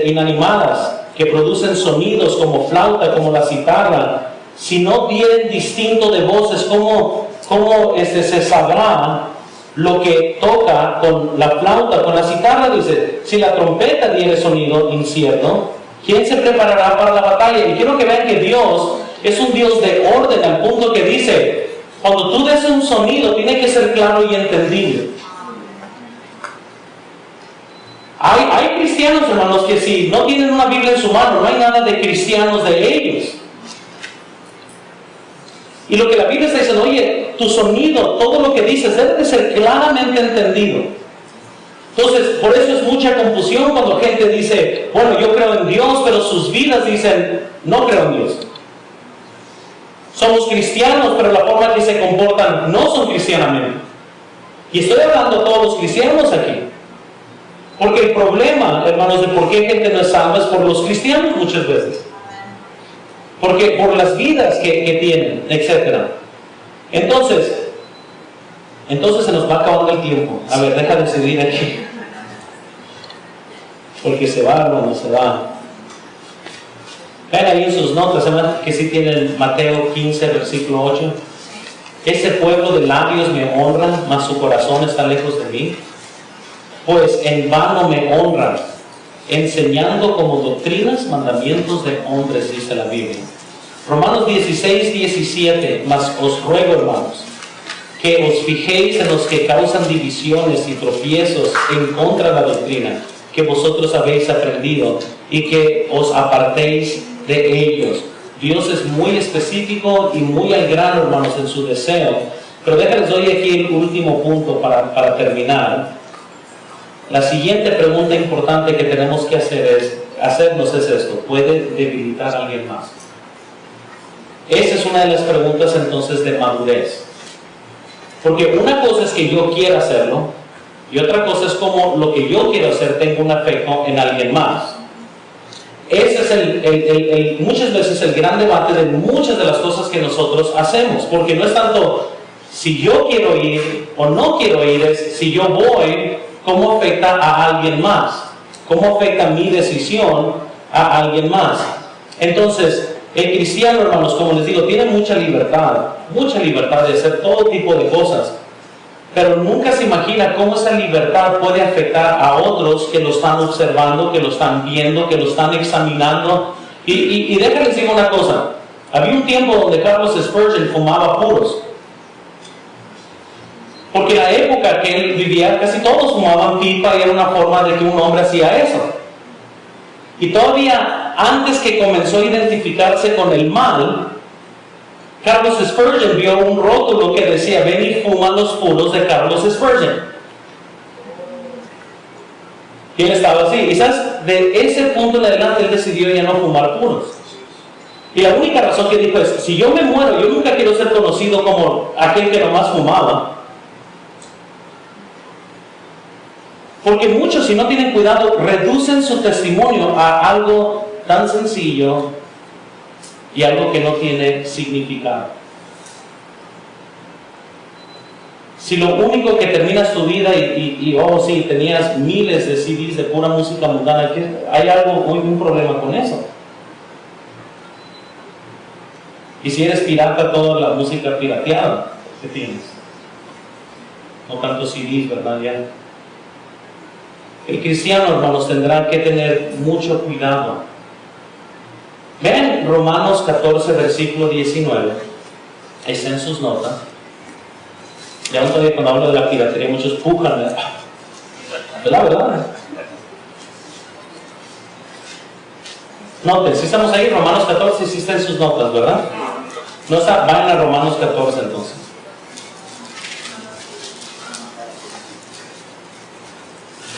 inanimadas que producen sonidos como flauta, como la citarra, si no vienen distinto de voces, ¿cómo se sabrá lo que toca con la flauta, con la citarra? Dice, si la trompeta diere sonido incierto, ¿quién se preparará para la batalla? Y quiero que vean que Dios es un Dios de orden, al punto que dice, cuando tú des un sonido, tiene que ser claro y entendible. Hay cristianos, hermanos, que si no tienen una Biblia en su mano, no hay nada de cristianos de ellos. Y lo que la Biblia está diciendo, oye, tu sonido, todo lo que dices, debe de ser claramente entendido. Entonces, por eso es mucha confusión cuando gente dice, bueno, yo creo en Dios, pero sus vidas dicen, no creo en Dios. Somos cristianos, pero la forma en que se comportan no son cristianamente. Y estoy hablando a todos los cristianos aquí. Porque el problema, hermanos, de por qué gente no es salva es por los cristianos muchas veces. Porque por las vidas que tienen, etc. Entonces se nos va acabando el tiempo. A ver, deja de seguir aquí. Porque se va, hermano, se va. Vean ahí en sus notas, ¿verdad? Que sí tienen Mateo 15, versículo 8. Ese pueblo de labios me honra, mas su corazón está lejos de mí. Pues en vano me honran, enseñando como doctrinas mandamientos de hombres, dice la Biblia. Romanos 16, 17. Mas os ruego, hermanos, que os fijéis en los que causan divisiones y tropiezos en contra de la doctrina que vosotros habéis aprendido, y que os apartéis de ellos. Dios es muy específico y muy al grano, hermanos, en su deseo. Pero déjenles doy aquí el último punto para terminar. La siguiente pregunta importante que tenemos que hacernos es esto: ¿puede debilitar a alguien más? Esa es una de las preguntas entonces de madurez. Porque una cosa es que yo quiera hacerlo, y otra cosa es como lo que yo quiero hacer tenga un efecto en alguien más. Ese es muchas veces el gran debate de muchas de las cosas que nosotros hacemos. Porque no es tanto si yo quiero ir o no quiero ir, es si yo voy, ¿cómo afecta a alguien más? ¿Cómo afecta mi decisión a alguien más? Entonces, el cristiano, hermanos, como les digo, tiene mucha libertad de hacer todo tipo de cosas, pero nunca se imagina cómo esa libertad puede afectar a otros que lo están observando, que lo están viendo, que lo están examinando. Y déjenles decir una cosa: había un tiempo donde Carlos Spurgeon fumaba puros. Porque en la época que él vivía, casi todos fumaban pipa, y era una forma de que un hombre hacía eso. Y todavía antes que comenzó a identificarse con el mal, Carlos Spurgeon vio un rótulo que decía: ven y fuma los puros de Carlos Spurgeon. Y él estaba así. Y sabes, de ese punto en adelante él decidió ya no fumar puros. Y la única razón que dijo es: si yo me muero, yo nunca quiero ser conocido como aquel que nomás fumaba. Porque muchos, si no tienen cuidado, reducen su testimonio a algo tan sencillo y algo que no tiene significado. Si lo único que terminas tu vida oh sí, tenías miles de CDs de pura música mundana, hay un problema con eso. Y si eres pirata, toda la música pirateada que tienes. No tantos CDs, ¿verdad? Ya. El cristiano, hermanos, tendrá que tener mucho cuidado. Vean Romanos 14, versículo 19. Ahí está en sus notas. Ya todavía cuando hablo de la piratería, muchos pujan, ¿verdad? Noten, si estamos ahí, Romanos 14, sí está en sus notas, ¿verdad? No está, vayan a Romanos 14 entonces.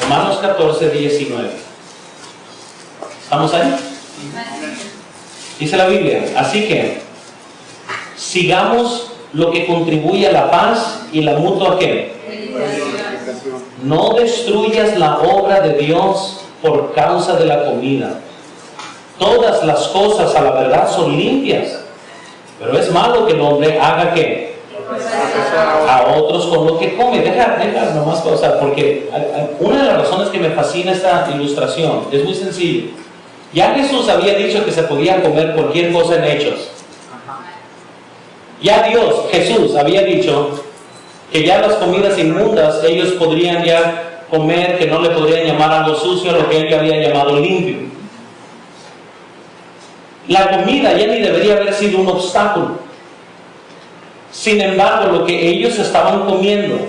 Romanos 14, 19. ¿Estamos ahí? Dice la Biblia, así que sigamos lo que contribuye a la paz y la mutua ¿qué? No destruyas la obra de Dios por causa de la comida. Todas las cosas a la verdad son limpias, pero es malo que el hombre haga ¿qué? A otros con lo que come. Deja nomás pausar, porque una de las razones que me fascina esta ilustración es muy sencillo. Ya Jesús había dicho que se podía comer cualquier cosa en Hechos. Ya Jesús había dicho que ya las comidas inmundas ellos podrían ya comer, que no le podrían llamar algo sucio a lo que él ya había llamado limpio. La comida ya ni debería haber sido un obstáculo. Sin embargo, lo que ellos estaban comiendo,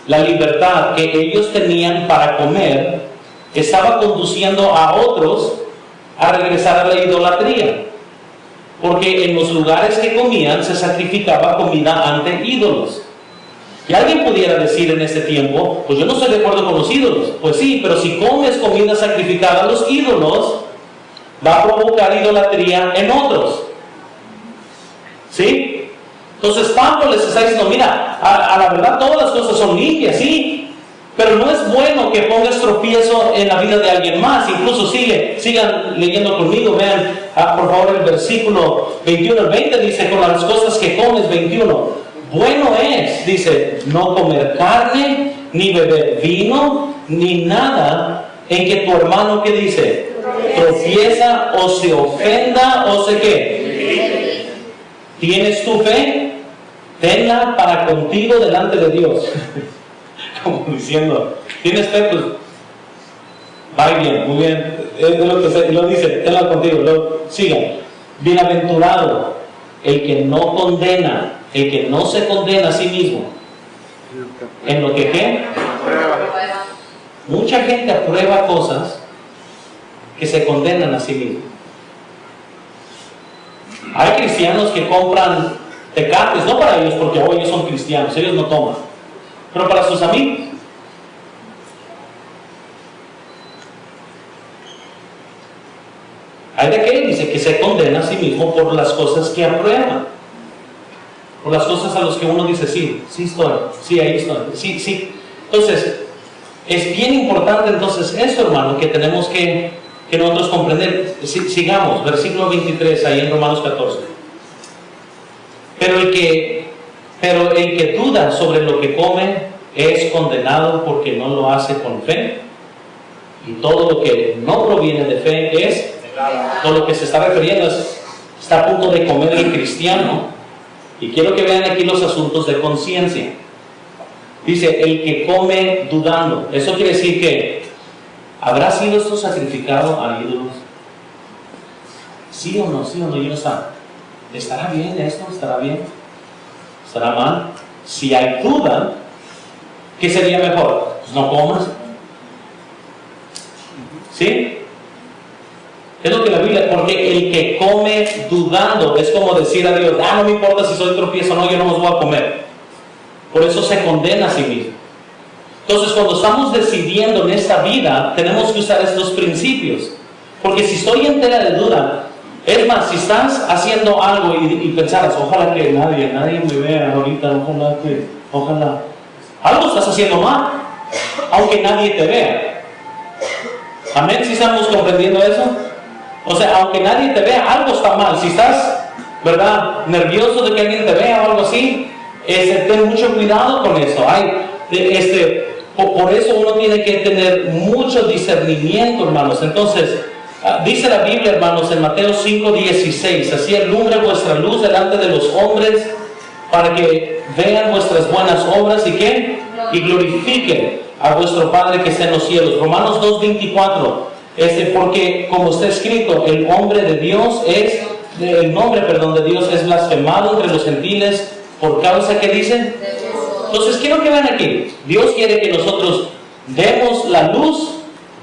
la libertad que ellos tenían para comer, estaba conduciendo a otros a regresar a la idolatría. Porque en los lugares que comían se sacrificaba comida ante ídolos. Y alguien pudiera decir en ese tiempo, pues yo no estoy de acuerdo con los ídolos. Pues sí, pero si comes comida sacrificada a los ídolos, va a provocar idolatría en otros. ¿Sí? Entonces Pablo les está diciendo, mira, a la verdad todas las cosas son limpias, sí, pero no es bueno que pongas tropiezo en la vida de alguien más. Incluso sigan leyendo conmigo, vean por favor el versículo 21 al 20, dice, con las cosas que comes, 21, bueno es, dice, no comer carne, ni beber vino, ni nada en que tu hermano, ¿qué dice? Tropieza o se ofenda o se qué. ¿Tienes tu fe? Tenla para contigo delante de Dios. Como diciendo, ¿tienes fe? Pues va bien, muy bien. Es lo que lo dice, tenla contigo. Sigan. Bienaventurado el que no condena, el que no se condena a sí mismo. ¿En lo que qué? Mucha gente aprueba cosas que se condenan a sí mismos. Hay cristianos que compran tecates, no para ellos, porque ellos son cristianos, ellos no toman, pero para sus amigos. Hay de aquel, dice, que se condena a sí mismo por las cosas que aprueba, por las cosas a las que uno dice, sí estoy, sí, ahí estoy, sí. Entonces, es bien importante entonces esto, hermano, que tenemos que nosotros comprender. Sigamos, versículo 23, ahí en Romanos 14. Pero el que duda sobre lo que come es condenado porque no lo hace con fe. Y todo lo que no proviene de fe es, todo lo que se está refiriendo está a punto de comer el cristiano. Y quiero que vean aquí los asuntos de conciencia. Dice, el que come dudando. Eso quiere decir que, ¿habrá sido esto sacrificado a ídolos? ¿Sí o no? ¿Sí o no? Yo no sé. ¿Estará bien esto? ¿Estará bien? ¿Estará mal? Si hay duda, ¿qué sería mejor? Pues no comas. ¿Sí? Es lo que la Biblia, porque el que come dudando es como decir a Dios, no me importa si soy tropiezo o no, yo no los voy a comer. Por eso se condena a sí mismo. Entonces, cuando estamos decidiendo en esta vida, tenemos que usar estos principios. Porque si estoy entera de duda, es más, si estás haciendo algo y pensaras, ojalá que nadie me vea ahorita, ojalá, algo estás haciendo mal, aunque nadie te vea. Amén, ¿sí estamos comprendiendo eso? O sea, aunque nadie te vea, algo está mal. Si estás, ¿verdad?, nervioso de que alguien te vea o algo así, ten mucho cuidado con eso. Por eso uno tiene que tener mucho discernimiento, hermanos. Entonces, dice la Biblia, hermanos, en Mateo 5:16, así alumbre vuestra luz delante de los hombres, para que vean vuestras buenas obras y ¿qué? Y glorifiquen a vuestro Padre que está en los cielos. Romanos 2:24, porque como está escrito, el nombre de Dios es blasfemado entre los gentiles por causa que dicen. Entonces quiero que vean aquí, Dios quiere que nosotros demos la luz,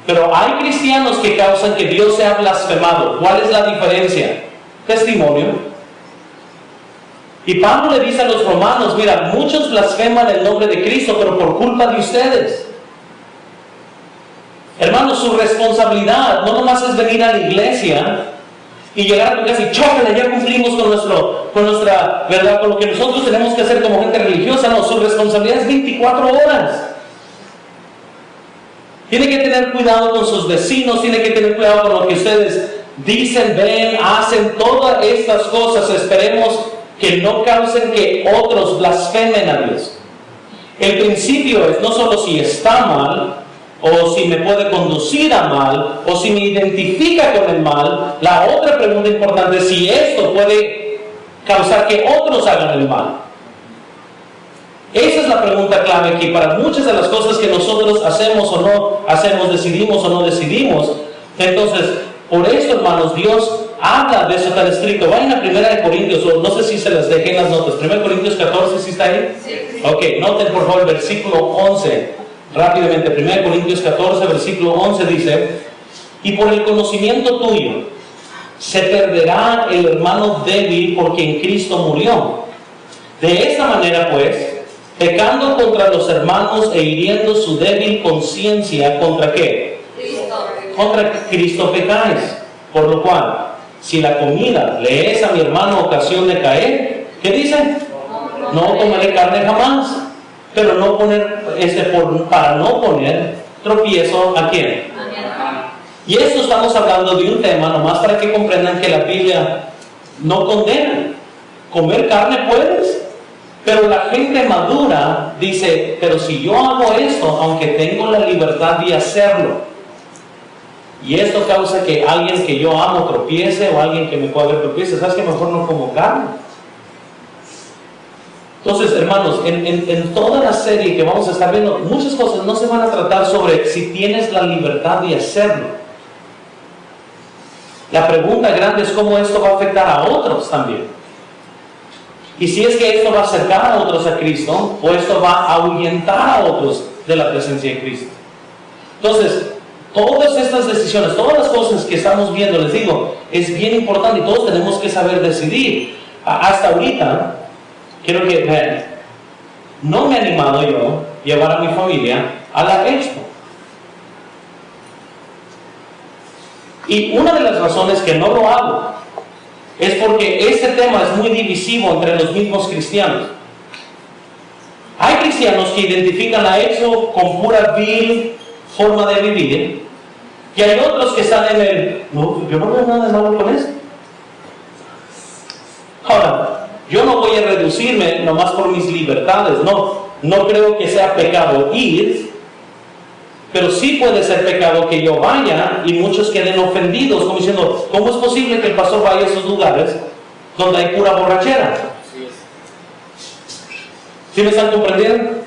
pero hay cristianos que causan que Dios sea blasfemado. ¿Cuál es la diferencia? Testimonio. Y Pablo le dice a los romanos, mira, muchos blasfeman el nombre de Cristo, pero por culpa de ustedes. Hermanos, su responsabilidad no nomás es venir a la iglesia y llegar a tu casa y chócale, ya cumplimos con nuestra verdad, con lo que nosotros tenemos que hacer como gente religiosa. No, su responsabilidad es 24 horas. Tiene que tener cuidado con sus vecinos, tiene que tener cuidado con lo que ustedes dicen, ven, hacen, todas estas cosas. Esperemos que no causen que otros blasfemen a Dios. El principio es no solo si está mal, o si me puede conducir a mal, o si me identifica con el mal. La otra pregunta importante es si esto puede causar que otros hagan el mal. Esa es la pregunta clave aquí para muchas de las cosas que nosotros hacemos o no hacemos, decidimos o no decidimos. Entonces, por esto, hermanos, Dios habla de eso tan estricto. Vayan a 1 Corintios, o no sé si se las dejé en las notas. 1 Corintios 14, ¿sí está ahí? Sí. Ok, noten por favor el versículo 11. Rápidamente, 1 Corintios 14, versículo 11 dice: y por el conocimiento tuyo se perderá el hermano débil por quien Cristo murió. De esta manera, pues, pecando contra los hermanos e hiriendo su débil conciencia, ¿contra qué? Cristo. Contra Cristo pecáis. Por lo cual, si la comida le es a mi hermano ocasión de caer, ¿qué dice? No tomaré carne jamás. Pero no poner, para no poner tropiezo ¿a quién? Y esto estamos hablando de un tema, nomás para que comprendan que la Biblia no condena. Comer carne puedes, pero la gente madura dice, pero si yo hago esto, aunque tengo la libertad de hacerlo, y esto causa que alguien que yo amo tropiece, o alguien que me pueda ver tropiece, ¿sabes que mejor no como carne? Entonces, hermanos, en toda la serie que vamos a estar viendo, muchas cosas no se van a tratar sobre si tienes la libertad de hacerlo. La pregunta grande es cómo esto va a afectar a otros también. Y si es que esto va a acercar a otros a Cristo, o esto va a ahuyentar a otros de la presencia de Cristo. Entonces, todas estas decisiones, todas las cosas que estamos viendo, les digo, es bien importante y todos tenemos que saber decidir. Hasta ahorita, quiero que vean, no me he animado yo a llevar a mi familia a la expo. Y una de las razones que no lo hago es porque este tema es muy divisivo entre los mismos cristianos. Hay cristianos que identifican la expo con pura vil forma de vivir, y hay otros que están en el, no, yo no veo nada de malo con eso. Ahora, yo no voy a reducirme nomás por mis libertades, no creo que sea pecado ir, pero sí puede ser pecado que yo vaya y muchos queden ofendidos, como diciendo, ¿cómo es posible que el pastor vaya a esos lugares donde hay pura borrachera? ¿Sí me están comprendiendo?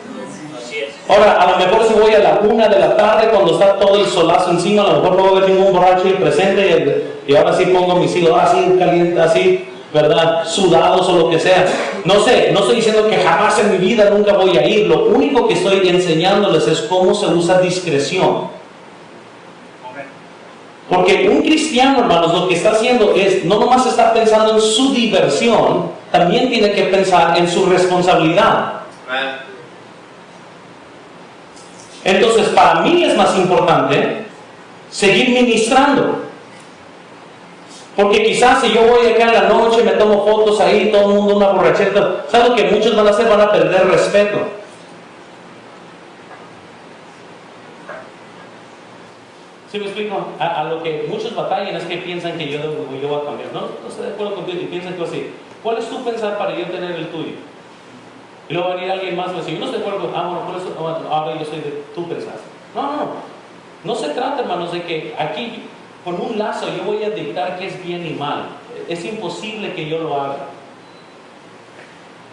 Ahora, a lo mejor si voy a la 1 de la tarde cuando está todo el solazo encima, a lo mejor no voy a ver ningún borracho ahí presente y ahora sí pongo mis hijos así caliente, así, ¿verdad? Sudados o lo que sea. No sé, no estoy diciendo que jamás en mi vida nunca voy a ir. Lo único que estoy enseñándoles es cómo se usa discreción. Porque un cristiano, hermanos, lo que está haciendo es, no nomás está pensando en su diversión, también tiene que pensar en su responsabilidad. Entonces, para mí es más importante seguir ministrando. Porque quizás si yo voy acá en la noche, me tomo fotos ahí, todo el mundo una borrachera, ¿sabes lo que muchos van a hacer? Van a perder respeto. ¿Sí me explico? A lo que muchos batallan es que piensan que yo voy a cambiar. No estoy de acuerdo contigo y piensan que así. ¿Cuál es tu pensar para yo tener el tuyo? Y luego va a venir alguien más y va a decir, yo no estoy de acuerdo, bueno, por eso, ahora yo soy de tu pensar. No se trata, hermanos, de que aquí con un lazo yo voy a dictar qué es bien y mal. Es imposible que yo lo haga.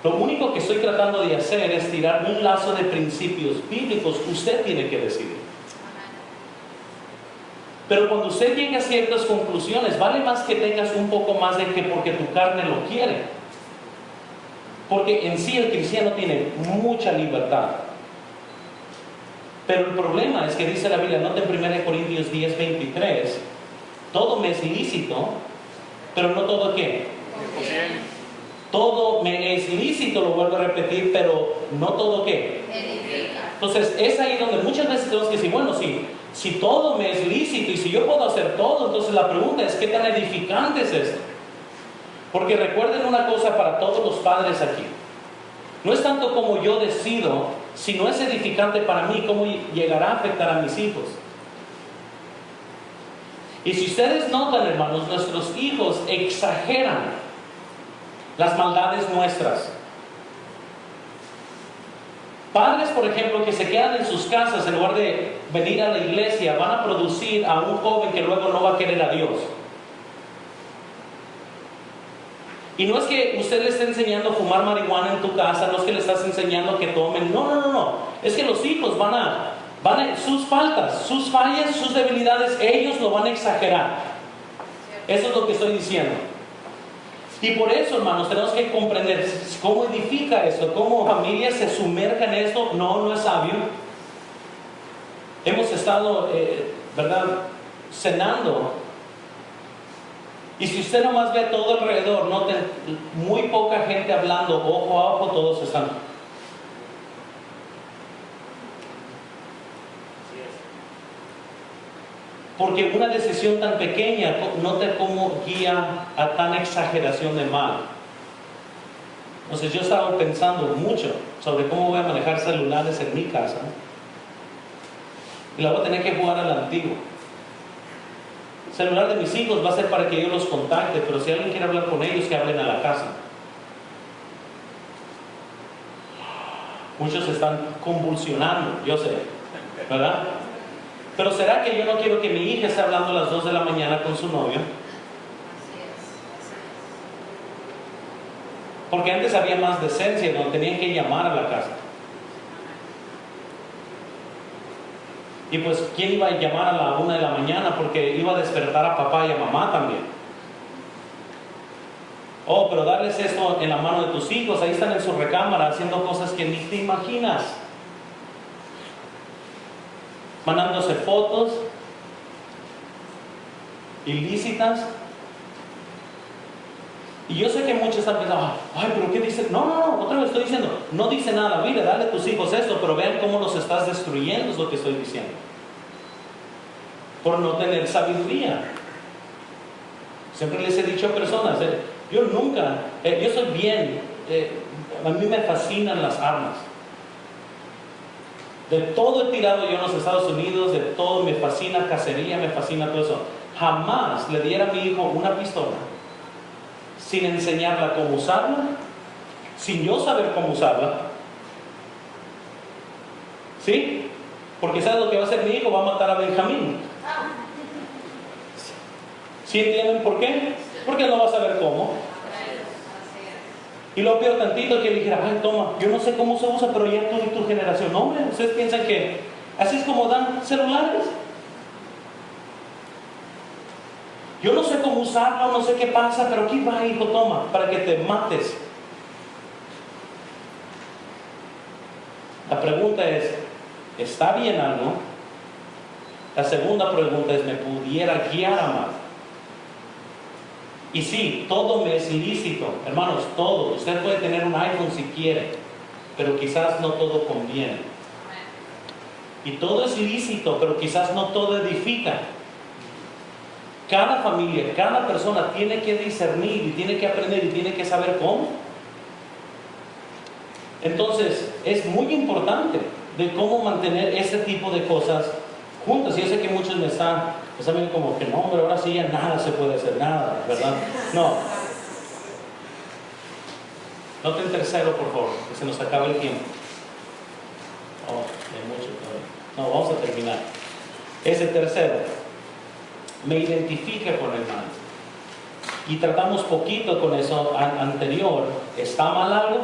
Lo único que estoy tratando de hacer es tirar un lazo de principios bíblicos. Usted tiene que decidir. Pero cuando usted llegue a ciertas conclusiones, vale más que tengas un poco más de que porque tu carne lo quiere. Porque en sí el cristiano tiene mucha libertad. Pero el problema es que dice la Biblia, nota en 1 Corintios 10:23, todo me es lícito, pero no todo ¿qué? Todo me es lícito, lo vuelvo a repetir, pero no todo ¿qué? Entonces es ahí donde muchas veces tenemos que decir, bueno, si todo me es lícito y si yo puedo hacer todo, entonces la pregunta es, ¿qué tan edificante es esto? Porque recuerden una cosa para todos los padres aquí. No es tanto como yo decido, si no es edificante para mí, cómo llegará a afectar a mis hijos. Y si ustedes notan, hermanos, nuestros hijos exageran las maldades nuestras. Padres, por ejemplo, que se quedan en sus casas en lugar de venir a la iglesia, van a producir a un joven que luego no va a querer a Dios. Y no es que usted le esté enseñando a fumar marihuana en tu casa, no es que le estás enseñando que tomen, no. Es que los hijos van a sus faltas, sus fallas, sus debilidades, ellos lo van a exagerar. Eso es lo que estoy diciendo. Y por eso, hermanos, tenemos que comprender cómo edifica esto, cómo familias se sumergen en esto. No es sabio. Hemos estado, ¿verdad?, cenando. Y si usted nomás ve todo alrededor, noten muy poca gente hablando, ojo a ojo, todos están. Porque una decisión tan pequeña, note cómo guía a tan exageración de mal. Entonces yo estaba pensando mucho sobre cómo voy a manejar celulares en mi casa. Y la voy a tener que jugar a la antigua. El celular de mis hijos va a ser para que yo los contacte, pero si alguien quiere hablar con ellos, que hablen a la casa. Muchos están convulsionando, yo sé, ¿verdad? Pero ¿será que yo no quiero que mi hija esté hablando a las 2 de la mañana con su novio? Porque antes había más decencia, no tenían que llamar a la casa. Y pues, ¿quién iba a llamar a la 1 de la mañana? Porque iba a despertar a papá y a mamá también. Oh, pero darles esto en la mano de tus hijos, ahí están en su recámara haciendo cosas que ni te imaginas. Mandándose fotos ilícitas. Y yo sé que muchos están pensando, ay, pero ¿qué dice? No, otra vez estoy diciendo, no dice nada la Biblia, dale a tus hijos esto, pero vean cómo los estás destruyendo, es lo que estoy diciendo. Por no tener sabiduría. Siempre les he dicho a personas, yo soy bien, a mí me fascinan las armas. De todo he tirado yo en los Estados Unidos, de todo me fascina cacería, me fascina todo eso. Jamás le diera a mi hijo una pistola sin enseñarla cómo usarla, sin yo saber cómo usarla. ¿Sí? Porque ¿sabes lo que va a hacer mi hijo? Va a matar a Benjamín. ¿Sí entienden por qué? Porque no va a saber cómo. Y lo peor tantito que le dijera, ay, toma, yo no sé cómo se usa, pero ya tú y tu generación. No, hombre, ustedes piensan que así es como dan celulares. Yo no sé cómo usarlo, no sé qué pasa, pero aquí va, hijo, toma, para que te mates. La pregunta es, ¿está bien algo? La segunda pregunta es, ¿me pudiera guiar a mal? Y sí, todo me es ilícito, hermanos, todo. Usted puede tener un iPhone si quiere, pero quizás no todo conviene. Y todo es lícito, pero quizás no todo edifica. Cada familia, cada persona tiene que discernir y tiene que aprender y tiene que saber cómo. Entonces, es muy importante de cómo mantener ese tipo de cosas juntas. Y yo sé que muchos me están viendo como que no, hombre, ahora sí ya nada se puede hacer, nada, ¿verdad? No. Noten tercero, por favor, que se nos acaba el tiempo. Oh, hay mucho todavía. No, vamos a terminar. Ese tercero me identifica con el mal. Y tratamos poquito con eso anterior. ¿Está mal algo?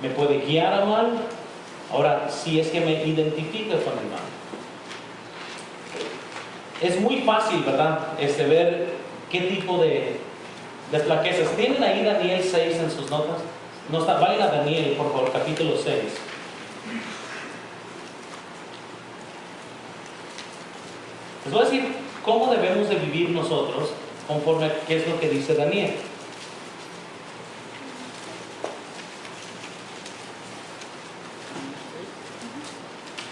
¿Me puede guiar a mal? Ahora, si es que me identifica con el mal. Es muy fácil, ¿verdad? Ver qué tipo de flaquezas. ¿Tienen ahí Daniel 6 en sus notas? No está, vayan a Daniel, por favor, capítulo 6. Les voy a decir cómo debemos de vivir nosotros conforme a qué es lo que dice Daniel.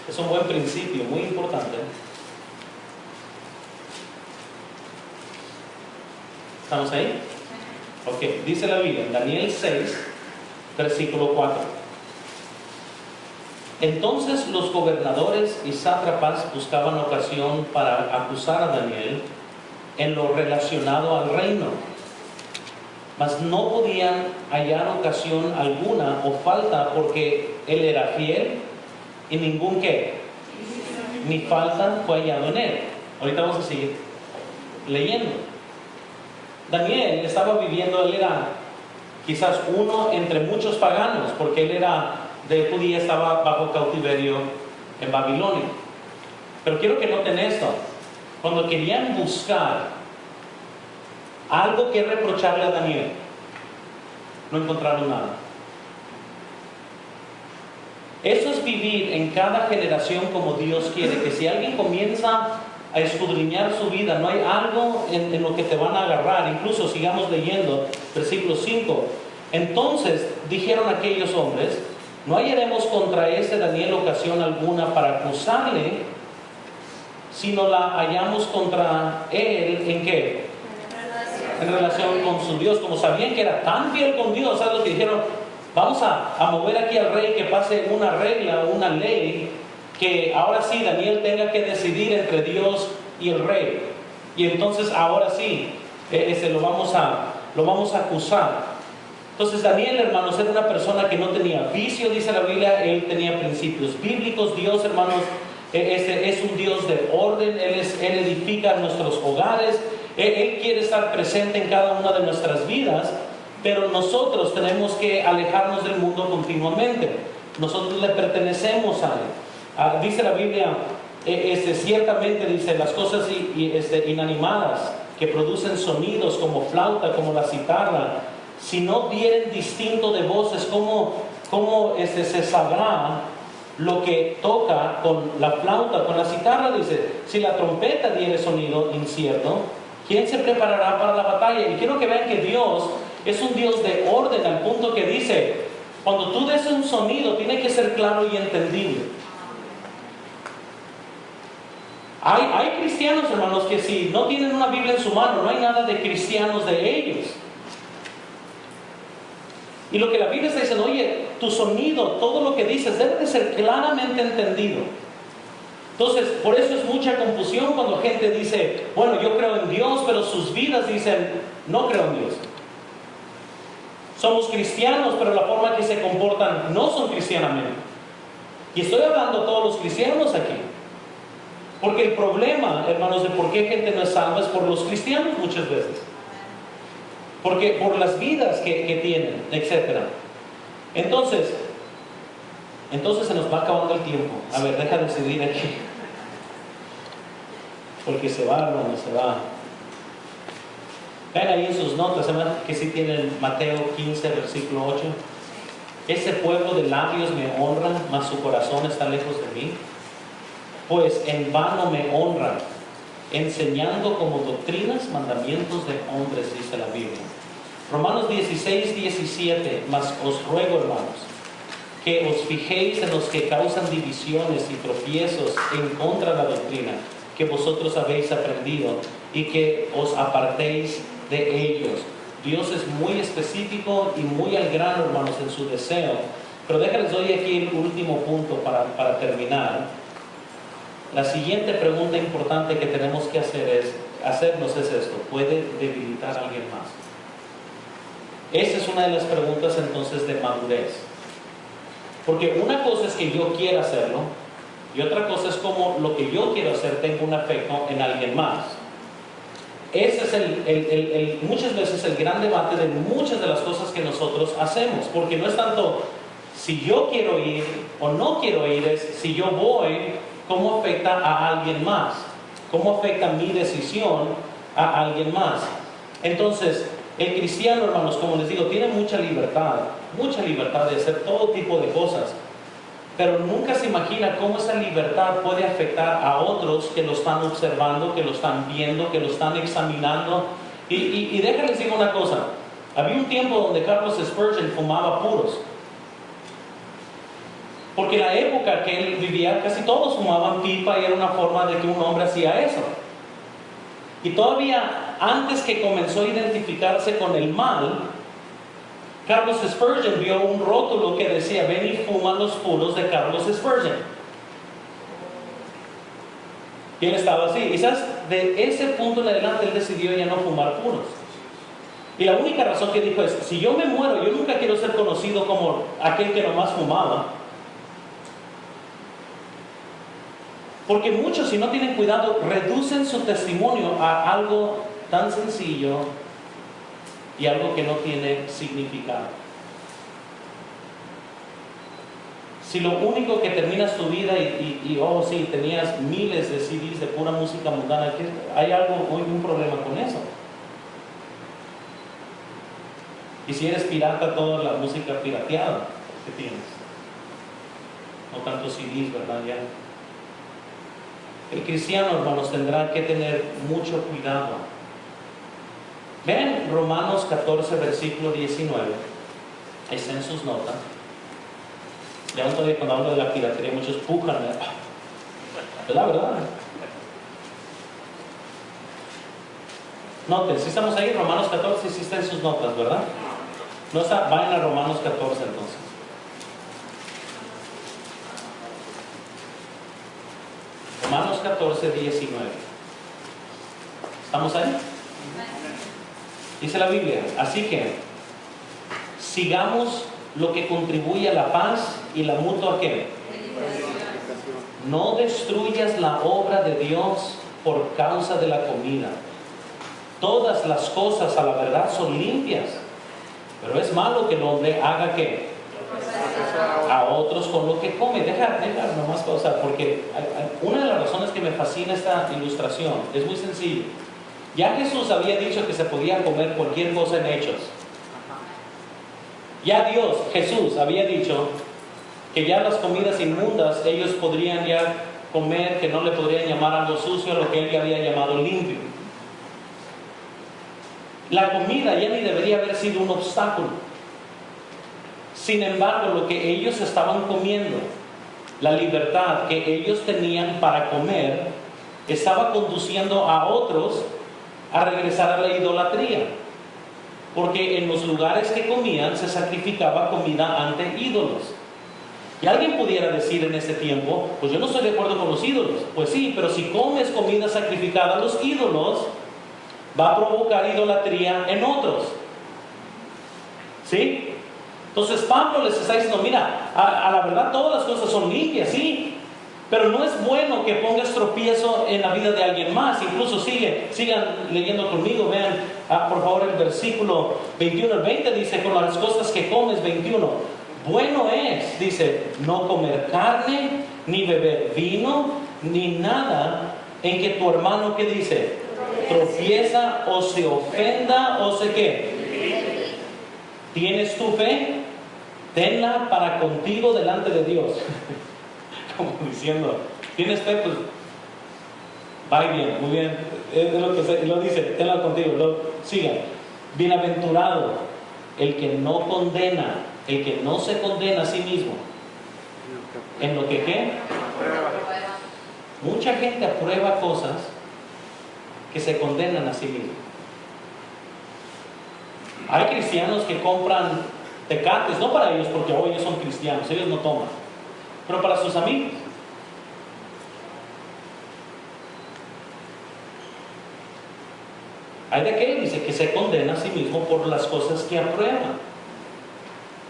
Es un buen principio, muy importante. ¿Estamos ahí? Ok, dice la Biblia, en Daniel 6, versículo 4. Entonces los gobernadores y sátrapas buscaban ocasión para acusar a Daniel en lo relacionado al reino, mas no podían hallar ocasión alguna o falta, porque él era fiel y ningún ¿qué? Ni falta fue hallado en él. Ahorita vamos a seguir leyendo. Daniel estaba viviendo, él era quizás uno entre muchos paganos, porque él era de judía, estaba bajo cautiverio en Babilonia. Pero quiero que noten esto: cuando querían buscar algo que reprocharle a Daniel, no encontraron nada. Eso es vivir en cada generación como Dios quiere, que si alguien comienza a escudriñar su vida, no hay algo en lo que te van a agarrar. Incluso sigamos leyendo, versículo 5. Entonces dijeron aquellos hombres: no hallaremos contra este Daniel ocasión alguna para acusarle, sino la hallamos contra él, ¿en qué? En relación con su Dios. Como sabían que era tan fiel con Dios, ¿sabes lo que dijeron? Vamos a mover aquí al rey que pase una regla, una ley, que ahora sí Daniel tenga que decidir entre Dios y el rey. Y entonces ahora sí lo vamos a acusar. Entonces Daniel, hermanos, era una persona que no tenía vicio, dice la Biblia. Él tenía principios bíblicos. Dios, hermanos, es un Dios de orden. Él edifica nuestros hogares. Él quiere estar presente en cada una de nuestras vidas. Pero nosotros tenemos que alejarnos del mundo continuamente. Nosotros le pertenecemos a él. Dice la Biblia, ciertamente dice, las cosas inanimadas que producen sonidos como flauta, como la citarra, si no dieren distinto de voces, ¿cómo se sabrá lo que toca con la flauta, con la citarra? Dice, si la trompeta diere sonido incierto, ¿quién se preparará para la batalla? Y quiero que vean que Dios es un Dios de orden, al punto que dice, cuando tú des un sonido, tiene que ser claro y entendible. Hay cristianos, hermanos, que si no tienen una Biblia en su mano, no hay nada de cristianos de ellos. Y lo que la Biblia está diciendo, oye, tu sonido, todo lo que dices debe de ser claramente entendido. Entonces, por eso es mucha confusión cuando gente dice, bueno, yo creo en Dios, pero sus vidas dicen, no creo en Dios. Somos cristianos, pero la forma que se comportan no son cristianamente. Y estoy hablando a todos los cristianos aquí. Porque el problema, hermanos, de por qué gente no es salva es por los cristianos muchas veces. Porque por las vidas que tienen, etc. Entonces se nos va acabando el tiempo. A ver, deja de seguir aquí. Porque se va, hermano, se va. Vean ahí en sus notas, hermano, que sí tienen Mateo 15, versículo 8. Ese pueblo de labios me honra, mas su corazón está lejos de mí. Pues en vano me honran, enseñando como doctrinas mandamientos de hombres, dice la Biblia. Romanos 16, 17. Mas os ruego, hermanos, que os fijéis en los que causan divisiones y tropiezos en contra de la doctrina que vosotros habéis aprendido, y que os apartéis de ellos. Dios es muy específico y muy al grano, hermanos, en su deseo. Pero déjales doy aquí el último punto para terminar. la siguiente pregunta importante que tenemos que hacernos es esto: ¿puede debilitar a alguien más? Esa es una de las preguntas entonces de madurez. Porque una cosa es que yo quiera hacerlo, y otra cosa es como lo que yo quiero hacer tenga un efecto en alguien más. Ese es muchas veces el gran debate de muchas de las cosas que nosotros hacemos. Porque no es tanto si yo quiero ir o no quiero ir, es si yo voy, ¿cómo afecta a alguien más? ¿Cómo afecta mi decisión a alguien más? Entonces, el cristiano, hermanos, como les digo, tiene mucha libertad de hacer todo tipo de cosas, pero nunca se imagina cómo esa libertad puede afectar a otros que lo están observando, que lo están viendo, que lo están examinando. Y déjenles decir una cosa: había un tiempo donde Carlos Spurgeon fumaba puros, porque en la época que él vivía casi todos fumaban pipa y era una forma de que un hombre hacía eso. Y todavía antes que comenzó a identificarse con el mal, Carlos Spurgeon vio un rótulo que decía: ven y fuma los puros de Carlos Spurgeon. Y él estaba así. Y ¿sabes? De ese punto en adelante él decidió ya no fumar puros. Y la única razón que dijo es: si yo me muero, yo nunca quiero ser conocido como aquel que nomás fumaba. Porque muchos, si no tienen cuidado, reducen su testimonio a algo tan sencillo y algo que no tiene significado. Si lo único que terminas tu vida oh sí, tenías miles de CDs de pura música mundana, hay un problema con eso. Y si eres pirata, toda la música pirateada que tienes. No tantos CDs, ¿verdad? Ya. El cristiano, hermanos, tendrá que tener mucho cuidado. Vean Romanos 14, versículo 19. Está en sus notas. Lean todavía cuando hablo de la piratería, muchos pujan, ¿verdad? Noten, si estamos ahí, Romanos 14, sí está en sus notas, ¿verdad? No está, vayan a Romanos 14 entonces. Romanos 14, 19. ¿Estamos ahí? Dice la Biblia: así que sigamos lo que contribuye a la paz y la mutua ¿qué? No destruyas la obra de Dios por causa de la comida. Todas las cosas a la verdad son limpias, pero es malo que el hombre haga ¿qué? A otros con lo que come. Deja nomás pausar, porque una de las razones que me fascina esta ilustración es muy sencillo. Ya Jesús había dicho que se podía comer cualquier cosa en Hechos. Ya Jesús había dicho que ya las comidas inmundas ellos podrían ya comer, que no le podrían llamar algo sucio a lo que él ya había llamado limpio. La comida ya ni debería haber sido un obstáculo. Sin embargo, lo que ellos estaban comiendo, la libertad que ellos tenían para comer, estaba conduciendo a otros a regresar a la idolatría. Porque en los lugares que comían se sacrificaba comida ante ídolos. Y alguien pudiera decir en ese tiempo: pues yo no estoy de acuerdo con los ídolos. Pues sí, pero si comes comida sacrificada a los ídolos, va a provocar idolatría en otros. ¿Sí? Entonces Pablo les está diciendo: mira, a la verdad todas las cosas son limpias, sí, pero no es bueno que pongas tropiezo en la vida de alguien más. Incluso sigan leyendo conmigo. Vean por favor el versículo 21 al 20. Dice: con las cosas que comes, 21, bueno es, dice, no comer carne, ni beber vino, ni nada en que tu hermano, ¿qué dice? Tropieza o se ofenda o se ¿qué? ¿Tienes tu fe? Tenla para contigo delante de Dios. Como diciendo, ¿tienes fe? Pues va bien, muy bien. Es lo que lo dice, tenla contigo. Sigan. Bienaventurado el que no condena, el que no se condena a sí mismo. ¿En lo que qué? Mucha gente aprueba cosas que se condenan a sí mismos. Hay cristianos que compran tecates, no para ellos porque hoy ellos son cristianos, ellos no toman, pero para sus amigos. Hay de aquel, dice, que se condena a sí mismo por las cosas que aprueba.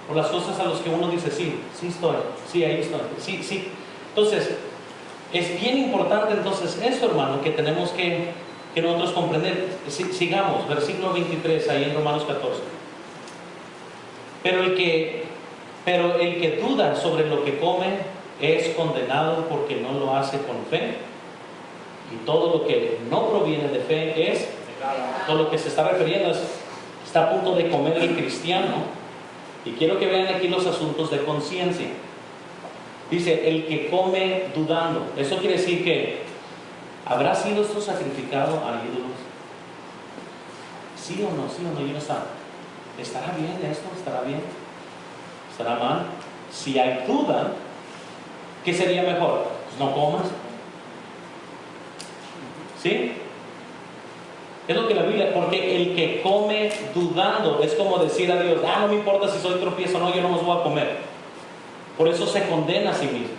Por las cosas a las que uno dice, sí, sí estoy, sí, ahí estoy, sí, sí. Entonces, es bien importante entonces esto, hermano, que tenemos que nosotros comprender. Sigamos, versículo 23, ahí en Romanos 14. Pero el que duda sobre lo que come es condenado porque no lo hace con fe. Y todo lo que no proviene de fe es, todo lo que se está refiriendo está a punto de comer el cristiano. Y quiero que vean aquí los asuntos de conciencia. Dice, el que come dudando. Eso quiere decir que, ¿habrá sido esto sacrificado a ídolos? ¿Sí o no? ¿Sí o no? Yo no sé. ¿Estará bien esto? ¿Estará bien? ¿Estará mal? Si hay duda, ¿qué sería mejor? Pues no comas. ¿Sí? Es lo que la Biblia, porque el que come dudando es como decir a Dios, no me importa si soy tropiezo o no, yo no los voy a comer. Por eso se condena a sí mismo.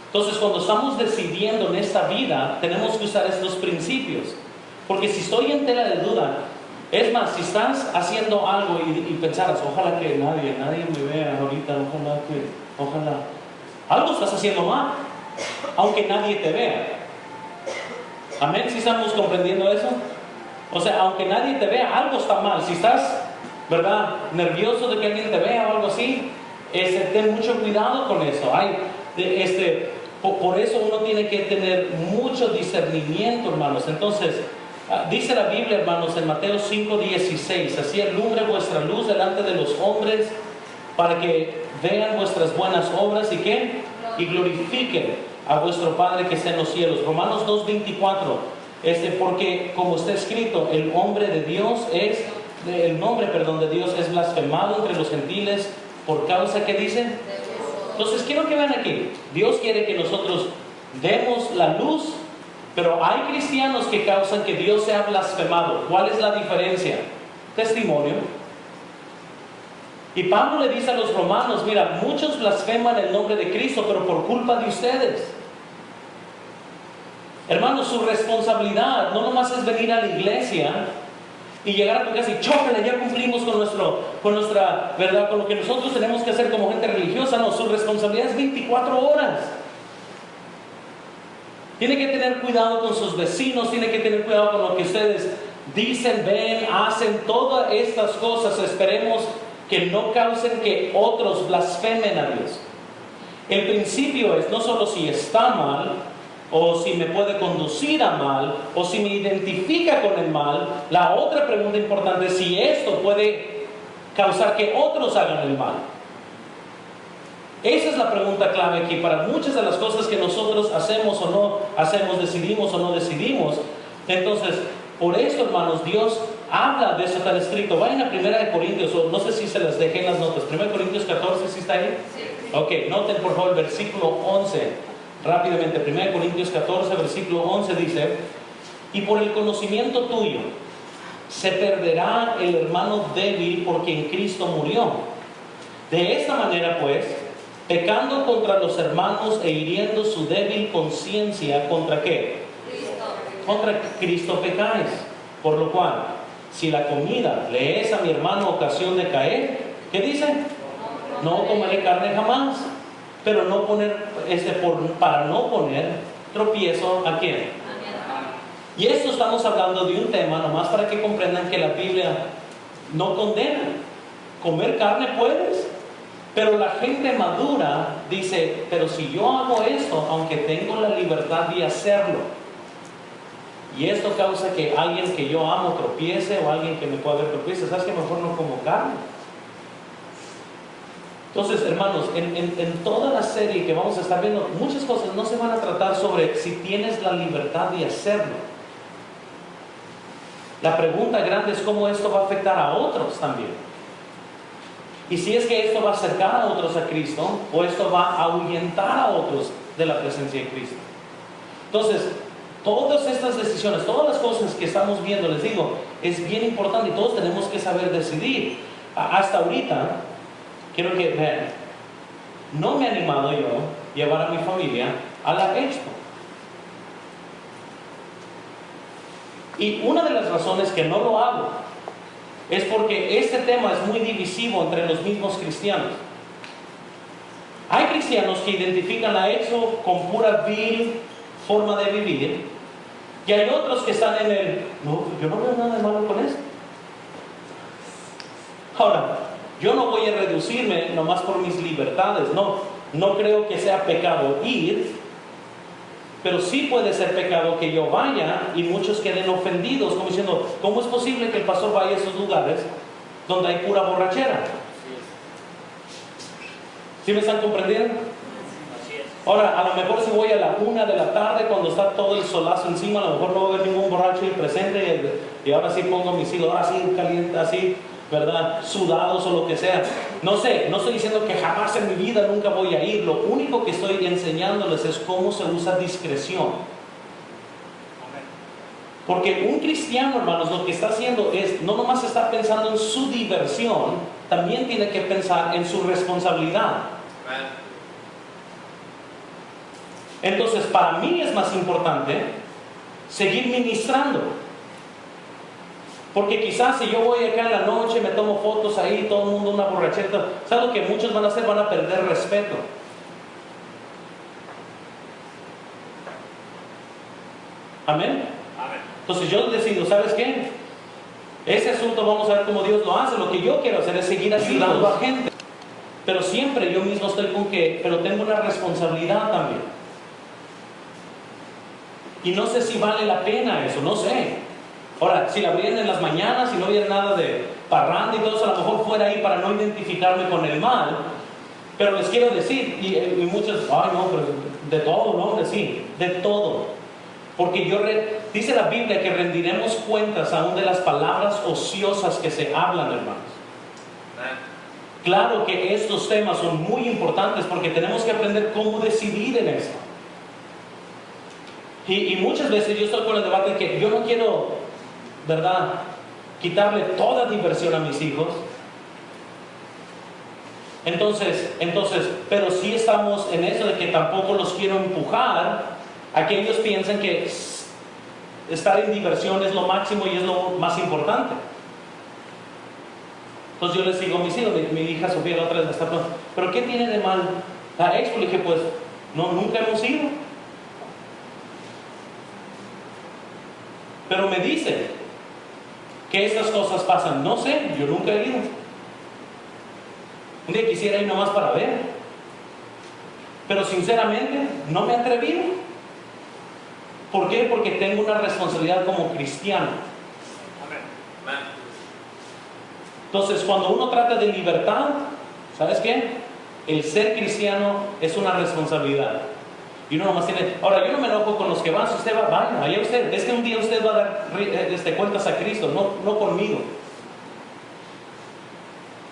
Entonces, cuando estamos decidiendo en esta vida, tenemos que usar estos principios. Porque si estoy entera de duda, es más, si estás haciendo algo y pensaras, ojalá que nadie me vea ahorita, ojalá, algo estás haciendo mal, aunque nadie te vea. Amén, ¿sí estamos comprendiendo eso? O sea, aunque nadie te vea, algo está mal. Si estás, ¿verdad?, nervioso de que alguien te vea o algo así, ten mucho cuidado con eso. Por eso uno tiene que tener mucho discernimiento, hermanos. Entonces, dice la Biblia, hermanos, en Mateo 5:16, así alumbre vuestra luz delante de los hombres para que vean vuestras buenas obras y ¿qué? Y glorifiquen a vuestro Padre que está en los cielos. Romanos 2:24, porque como está escrito, el nombre de Dios es blasfemado entre los gentiles por causa que dicen. Entonces quiero que vean aquí, Dios quiere que nosotros demos la luz, pero hay cristianos que causan que Dios sea blasfemado. ¿Cuál es la diferencia? Testimonio. Y Pablo le dice a los romanos, mira, muchos blasfeman el nombre de Cristo, pero por culpa de ustedes. Hermanos, su responsabilidad no nomás es venir a la iglesia y llegar a tu casa y chócala, ya cumplimos con nuestra verdad, con lo que nosotros tenemos que hacer como gente religiosa. No, su responsabilidad es 24 horas. Tiene que tener cuidado con sus vecinos, tiene que tener cuidado con lo que ustedes dicen, ven, hacen, todas estas cosas. Esperemos que no causen que otros blasfemen a Dios. El principio es no solo si está mal, o si me puede conducir a mal, o si me identifica con el mal. La otra pregunta importante es si esto puede causar que otros hagan el mal. Esa es la pregunta clave aquí para muchas de las cosas que nosotros hacemos o no hacemos, decidimos o no decidimos. Entonces, por esto, hermanos, Dios habla de eso tan estricto. Vayan a 1 Corintios, o no sé si se las dejé en las notas. 1 Corintios 14, ¿sí está ahí? Sí. Ok, noten por favor el versículo 11. Rápidamente, 1 Corintios 14, versículo 11 dice, y por el conocimiento tuyo se perderá el hermano débil por quien Cristo murió. De esta manera, pues, pecando contra los hermanos e hiriendo su débil conciencia, ¿contra qué? Cristo. Contra Cristo pecáis. Por lo cual, si la comida le es a mi hermano ocasión de caer, ¿qué dice? No comeré carne jamás. Pero no poner, para no poner tropiezo ¿a quién? Y esto estamos hablando de un tema, nomás para que comprendan que la Biblia no condena. Comer carne puedes, pero la gente madura dice, pero si yo hago esto, aunque tengo la libertad de hacerlo, y esto causa que alguien que yo amo tropiece, o alguien que me pueda ver tropiece, ¿sabes que mejor no como carne? Entonces, hermanos, en toda la serie que vamos a estar viendo, muchas cosas no se van a tratar sobre si tienes la libertad de hacerlo. La pregunta grande es cómo esto va a afectar a otros también. Y si es que esto va a acercar a otros a Cristo, o esto va a ahuyentar a otros de la presencia de Cristo. Entonces, todas estas decisiones, todas las cosas que estamos viendo, les digo, es bien importante y todos tenemos que saber decidir. Hasta ahorita, quiero que vean, no me he animado yo a llevar a mi familia a la expo. Y una de las razones que no lo hago es porque este tema es muy divisivo entre los mismos cristianos. Hay cristianos que identifican a eso con pura vil forma de vivir, y hay otros que están en el, no, yo no veo nada de malo con eso. Ahora, yo no voy a reducirme nomás por mis libertades, no creo que sea pecado ir, pero sí puede ser pecado que yo vaya y muchos queden ofendidos, como diciendo, ¿cómo es posible que el pastor vaya a esos lugares donde hay pura borrachera? ¿Sí me están comprendiendo? Ahora, a lo mejor si voy a la 1 de la tarde cuando está todo el solazo encima, a lo mejor no voy a ver ningún borracho ahí presente, y ahora sí pongo mis hilos, ahora sí caliente, así, ¿verdad? Sudados o lo que sea. No sé, no estoy diciendo que jamás en mi vida nunca voy a ir. Lo único que estoy enseñándoles es cómo se usa discreción. Porque un cristiano, hermanos, lo que está haciendo es, no nomás está pensando en su diversión, también tiene que pensar en su responsabilidad. Entonces, para mí es más importante seguir ministrando. Porque quizás si yo voy acá en la noche, me tomo fotos ahí, todo el mundo una borrachera, ¿sabes lo que muchos van a hacer? Van a perder respeto. Amén. Entonces yo decido, ¿sabes qué? Ese asunto vamos a ver cómo Dios lo hace. Lo que yo quiero hacer es seguir ayudando a gente. Pero siempre yo mismo estoy con que, pero tengo una responsabilidad también. Y no sé si vale la pena eso, no sé. Ahora, si la abrieran en las mañanas y no hubiera nada de parranda y todo eso, a lo mejor fuera ahí para no identificarme con el mal. Pero les quiero decir, y muchos, ay no, pero de todo, ¿no? Sí, de todo. Porque dice la Biblia que rendiremos cuentas aún de las palabras ociosas que se hablan, hermanos. Claro que estos temas son muy importantes porque tenemos que aprender cómo decidir en esto. Y muchas veces yo estoy con el debate de que yo no quiero, ¿verdad?, quitarle toda diversión a mis hijos. Entonces, pero sí estamos en eso de que tampoco los quiero empujar a que ellos piensen que estar en diversión es lo máximo y es lo más importante. Entonces yo les digo a mis hijos, mi hija Sofía la otra vez me está preguntando, ¿pero qué tiene de mal la expo? Le dije, pues, no, nunca hemos ido. Pero me dice que estas cosas pasan. No sé, yo nunca he ido. Un día quisiera ir nomás para ver. Pero sinceramente no me he atrevido. ¿Por qué? Porque tengo una responsabilidad como cristiano. Entonces, cuando uno trata de libertad, ¿sabes qué? El ser cristiano es una responsabilidad. Y uno nomás tiene. Ahora, yo no me enojo con los que van. Si usted va, vaya, allá usted. Es que un día usted va a dar cuentas a Cristo, no conmigo.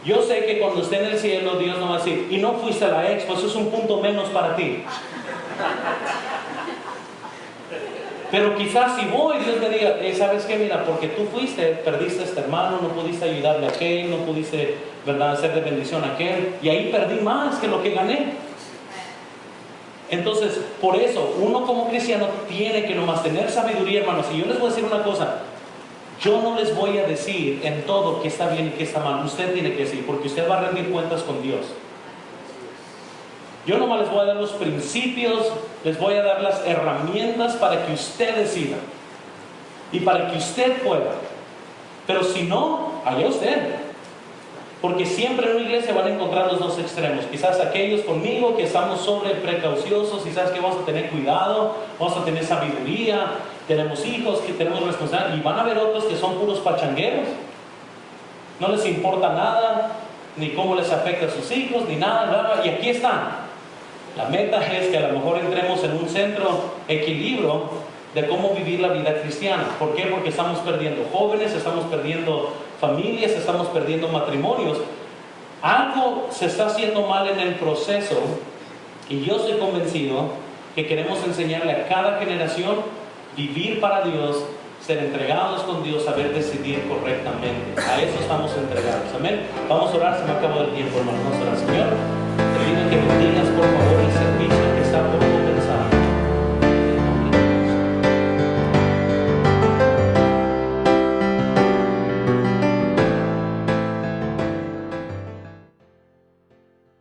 Yo sé que cuando esté en el cielo, Dios no va a decir, y no fuiste a la expo, eso es un punto menos para ti. Pero quizás si voy, Dios me diga, ¿sabes qué? Mira, porque tú fuiste, perdiste a este hermano, no pudiste ayudarle a aquel, no pudiste, ¿verdad?, hacer de bendición a aquel, y ahí perdí más que lo que gané. Entonces, por eso, uno como cristiano tiene que nomás tener sabiduría, hermanos. Y yo les voy a decir una cosa, yo no les voy a decir en todo qué está bien y qué está mal. Usted tiene que decir, porque usted va a rendir cuentas con Dios. Yo nomás les voy a dar los principios, les voy a dar las herramientas para que usted decida y para que usted pueda. Pero si no, allá usted. Porque siempre en una iglesia van a encontrar los dos extremos. Quizás aquellos conmigo que estamos sobre precauciosos y sabes que vamos a tener cuidado, vamos a tener sabiduría, tenemos hijos, que tenemos responsabilidad. Y van a haber otros que son puros pachangueros. No les importa nada, ni cómo les afecta a sus hijos, ni nada. Y aquí están. La meta es que a lo mejor entremos en un centro equilibrio de cómo vivir la vida cristiana. ¿Por qué? Porque estamos perdiendo jóvenes, estamos perdiendo familias, estamos perdiendo matrimonios. Algo se está haciendo mal en el proceso y yo estoy convencido que queremos enseñarle a cada generación vivir para Dios, ser entregados con Dios, saber decidir correctamente. A eso estamos entregados. Amén. Vamos a orar, se me acabó el tiempo, hermanos. Vamos a orar, Señor.